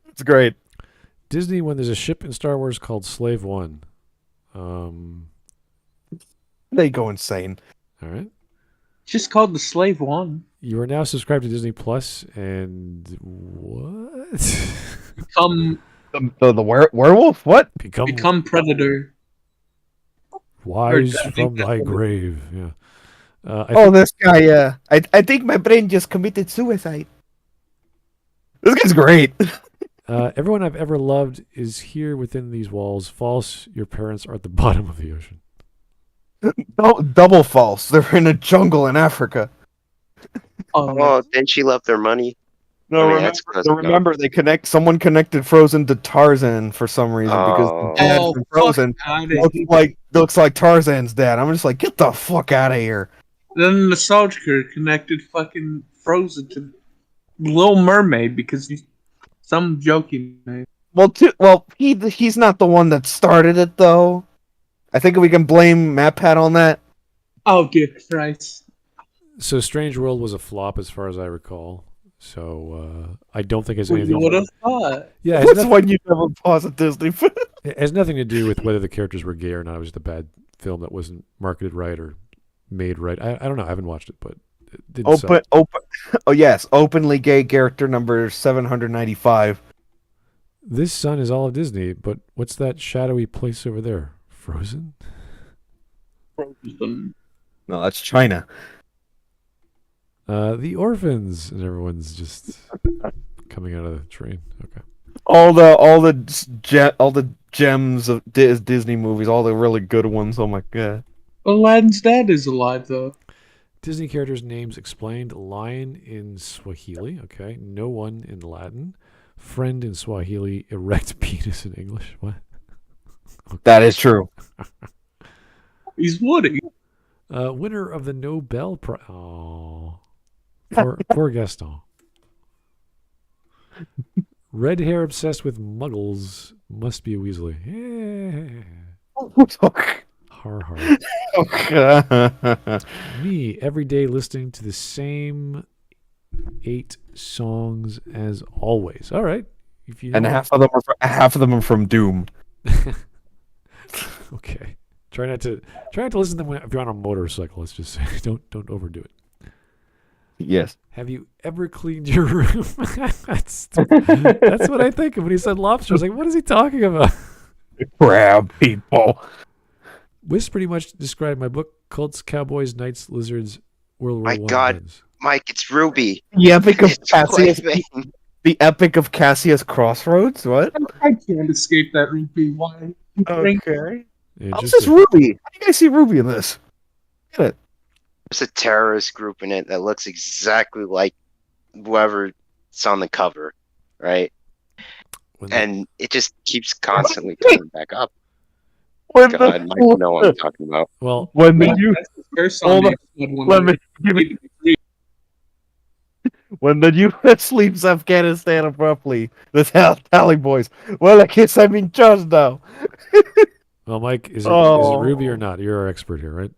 It's great. Disney, when there's a ship in Star Wars called Slave One. They go insane. All right. It's just called the Slave One. You are now subscribed to Disney Plus, and what? Become The werewolf? What? become Predator. Wise I think from that's thy what it- grave. Yeah. I This guy. I think my brain just committed suicide. This guy's great. everyone I've ever loved is here within these walls. False. Your parents are at the bottom of the ocean. Double false. They're in a jungle in Africa. Oh, didn't she love their money? No, I mean, that's remember someone connected Frozen to Tarzan for some reason because Oh. the dad Oh, from Frozen fuck looks like Tarzan's dad. I'm just like, get the fuck out of here. Then Nostalgia connected fucking Frozen to Little Mermaid because he's some joke he made. He's not the one that started it though. I think we can blame MatPat on that. Oh, good Christ. So Strange World was a flop as far as I recall. So I don't think it has Well, you anything. would have thought. Yeah, What's one you never pause at Disney? it has nothing to do with whether the characters were gay or not. It was just a bad film that wasn't marketed right or made right. I don't know. I haven't watched it, but it didn't suck. Open. Oh yes, openly gay character number 795. This sun is all of Disney, but what's that shadowy place over there? Frozen? Frozen. No, that's China. The orphans, and everyone's just coming out of the train. Okay. All the gems of Disney movies, all the really good ones. Oh my god. Aladdin's dad is alive though. Disney characters' names explained. Lion in Swahili. Okay. No one in Latin. Friend in Swahili. Erect penis in English. What? That is true. He's Woody. Winner of the Nobel Prize. Oh, poor Gaston. Red hair obsessed with muggles must be a Weasley. Yeah. Har har. Me every day listening to the same 8 songs as always. All right. If you And half of them are from Doom. Okay. Try not to listen to them if you're on a motorcycle. Let's just say don't overdo it. Yes. Have you ever cleaned your room? That's what I think of when he said lobster. I was like, what is he talking about? Crab people. Wisp pretty much described my book, Cults, Cowboys, Knights, Lizards, World War My I. God. Guns. Mike, it's Ruby. The Epic of It's my Cassius. thing. The Epic of Cassius Crossroads. What? I can't escape that Ruby. Why? Okay. And How's just this Ruby? How do you guys see Ruby in this? Get it. There's a terrorist group in it that looks exactly like whoever's on the cover, right? And it just keeps constantly coming back up. When God, Mike, you know what I'm talking about. well, when That's the the first Hold song. on. Let me give me when the U.S. leaves Afghanistan abruptly, the Tally boys. Well, I guess I'm in charge now. well, Mike, is it Oh. Ruby or not? You're our expert here, right?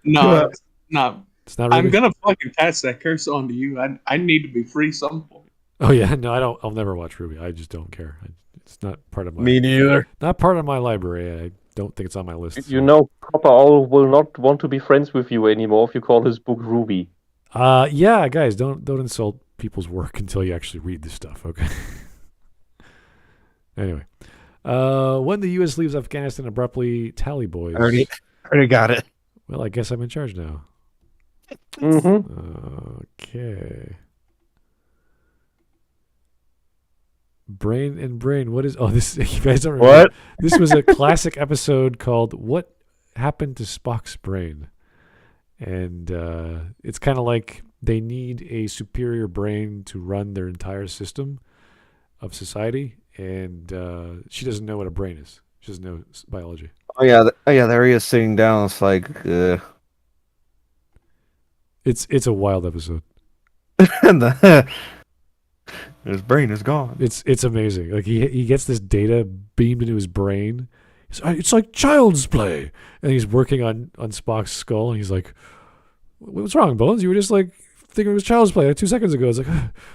No, it's not. It's not Ruby. I'm gonna fucking pass that curse on to you. I need to be free some point. Oh yeah, no, I don't. I'll never watch Ruby. I just don't care. It's not part of my. Me neither. Not part of my library. I don't think it's on my list. You know, Copper Owl will not want to be friends with you anymore if you call his book Ruby. Yeah, guys, don't insult people's work until you actually read the stuff. Okay. Anyway, when the U.S. leaves Afghanistan abruptly, Tally boys. Already got it. Well, I guess I'm in charge now. Mm-hmm. Okay. Brain and Brain. What is? Oh, this you guys don't remember. What? This was a classic episode called "What Happened to Spock's Brain," and it's kind of like they need a superior brain to run their entire system of society, and she doesn't know what a brain is. She doesn't know biology. Oh yeah, there he is sitting down. It's like, It's a wild episode. and his brain is gone. It's amazing. Like he gets this data beamed into his brain. It's like child's play, and he's working on Spock's skull, and he's like, "What's wrong, Bones? You were just like thinking it was child's play like 2 seconds ago." It's like,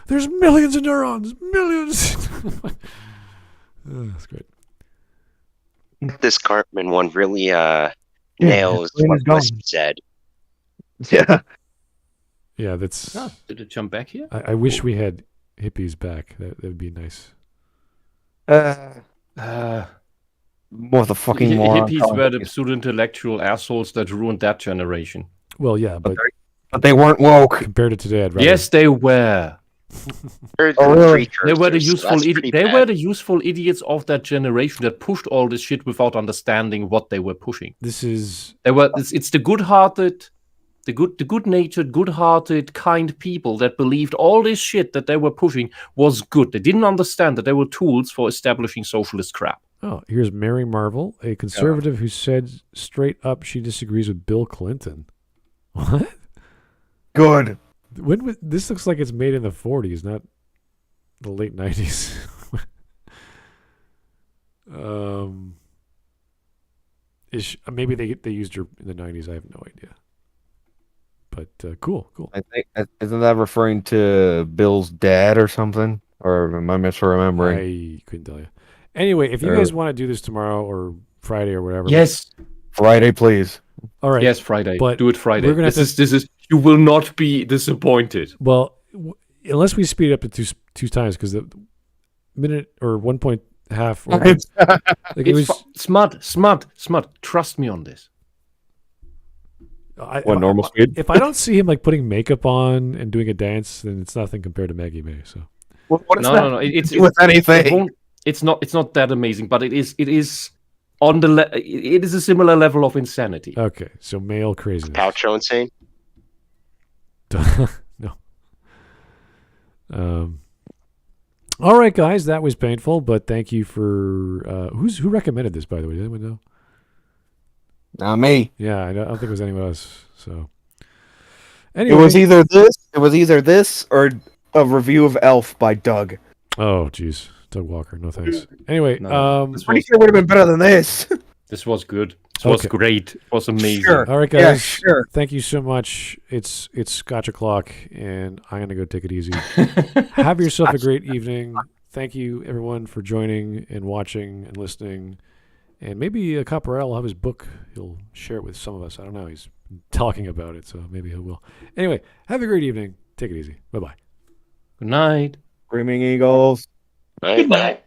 "There's millions of neurons, millions." That's great. This Cartman one really nails brain what is gone. Wisp said. Yeah. Yeah, that's. Did it jump back here? I wish we had hippies back. That would be nice. What the fucking moron. Hippies were the pseudo-intellectual assholes that ruined that generation. Well, yeah, but But they weren't woke. compared to today, I'd rather. Yes, they were. They're Oh, really? They were the precursors, so useful that's idiots. pretty They bad. were the useful idiots of that generation that pushed all this shit without understanding what they were pushing. This is They were. It's the good-hearted, the good-natured, good-hearted, kind people that believed all this shit that they were pushing was good. They didn't understand that they were tools for establishing socialist crap. Oh, here's Mary Marvel, a conservative who said straight up she disagrees with Bill Clinton. What? Good. This looks like it's made in the 40s, not the late 90s. Maybe they used her in the 90s. I have no idea. But cool. I think isn't that referring to Bill's dad or something? Or am I misremembering? I couldn't tell you. Anyway, if you guys want to do this tomorrow or Friday or whatever. Yes, Friday, please. All right. yes, Friday. But Do it Friday. we're gonna This is. You will not be disappointed. Well, unless we speed it up to two times, because the minute or 1.5 or like it was. Smart. Trust me on this. Normal speed? If I don't see him like putting makeup on and doing a dance, then it's nothing compared to Maggie May. So What is that No. to do with anything? It's not that amazing, but it is on the. It is a similar level of insanity. okay, so male craziness. Poucho insane. No. All right, guys, that was painful, but thank you for who recommended this, by the way? Does anyone know? Not me. Yeah, I don't think it was anyone else. So It anyway, was either this or a review of Elf by Doug. oh, geez, Doug Walker. No thanks. Anyway, No, this Pretty was, sure it would have been better than this. this was good. This was Okay. great. It was amazing. Sure. all right, Yeah, guys. sure. Thank you so much. It's Scotch o'clock, and I'm gonna go take it easy. Have yourself a great evening. Thank you, everyone, for joining and watching and listening. And maybe Copperell will have his book. He'll share it with some of us. I don't know. He's talking about it, so maybe he will. Anyway, have a great evening. Take it easy. Bye-bye. Good night. Screaming Eagles. Right?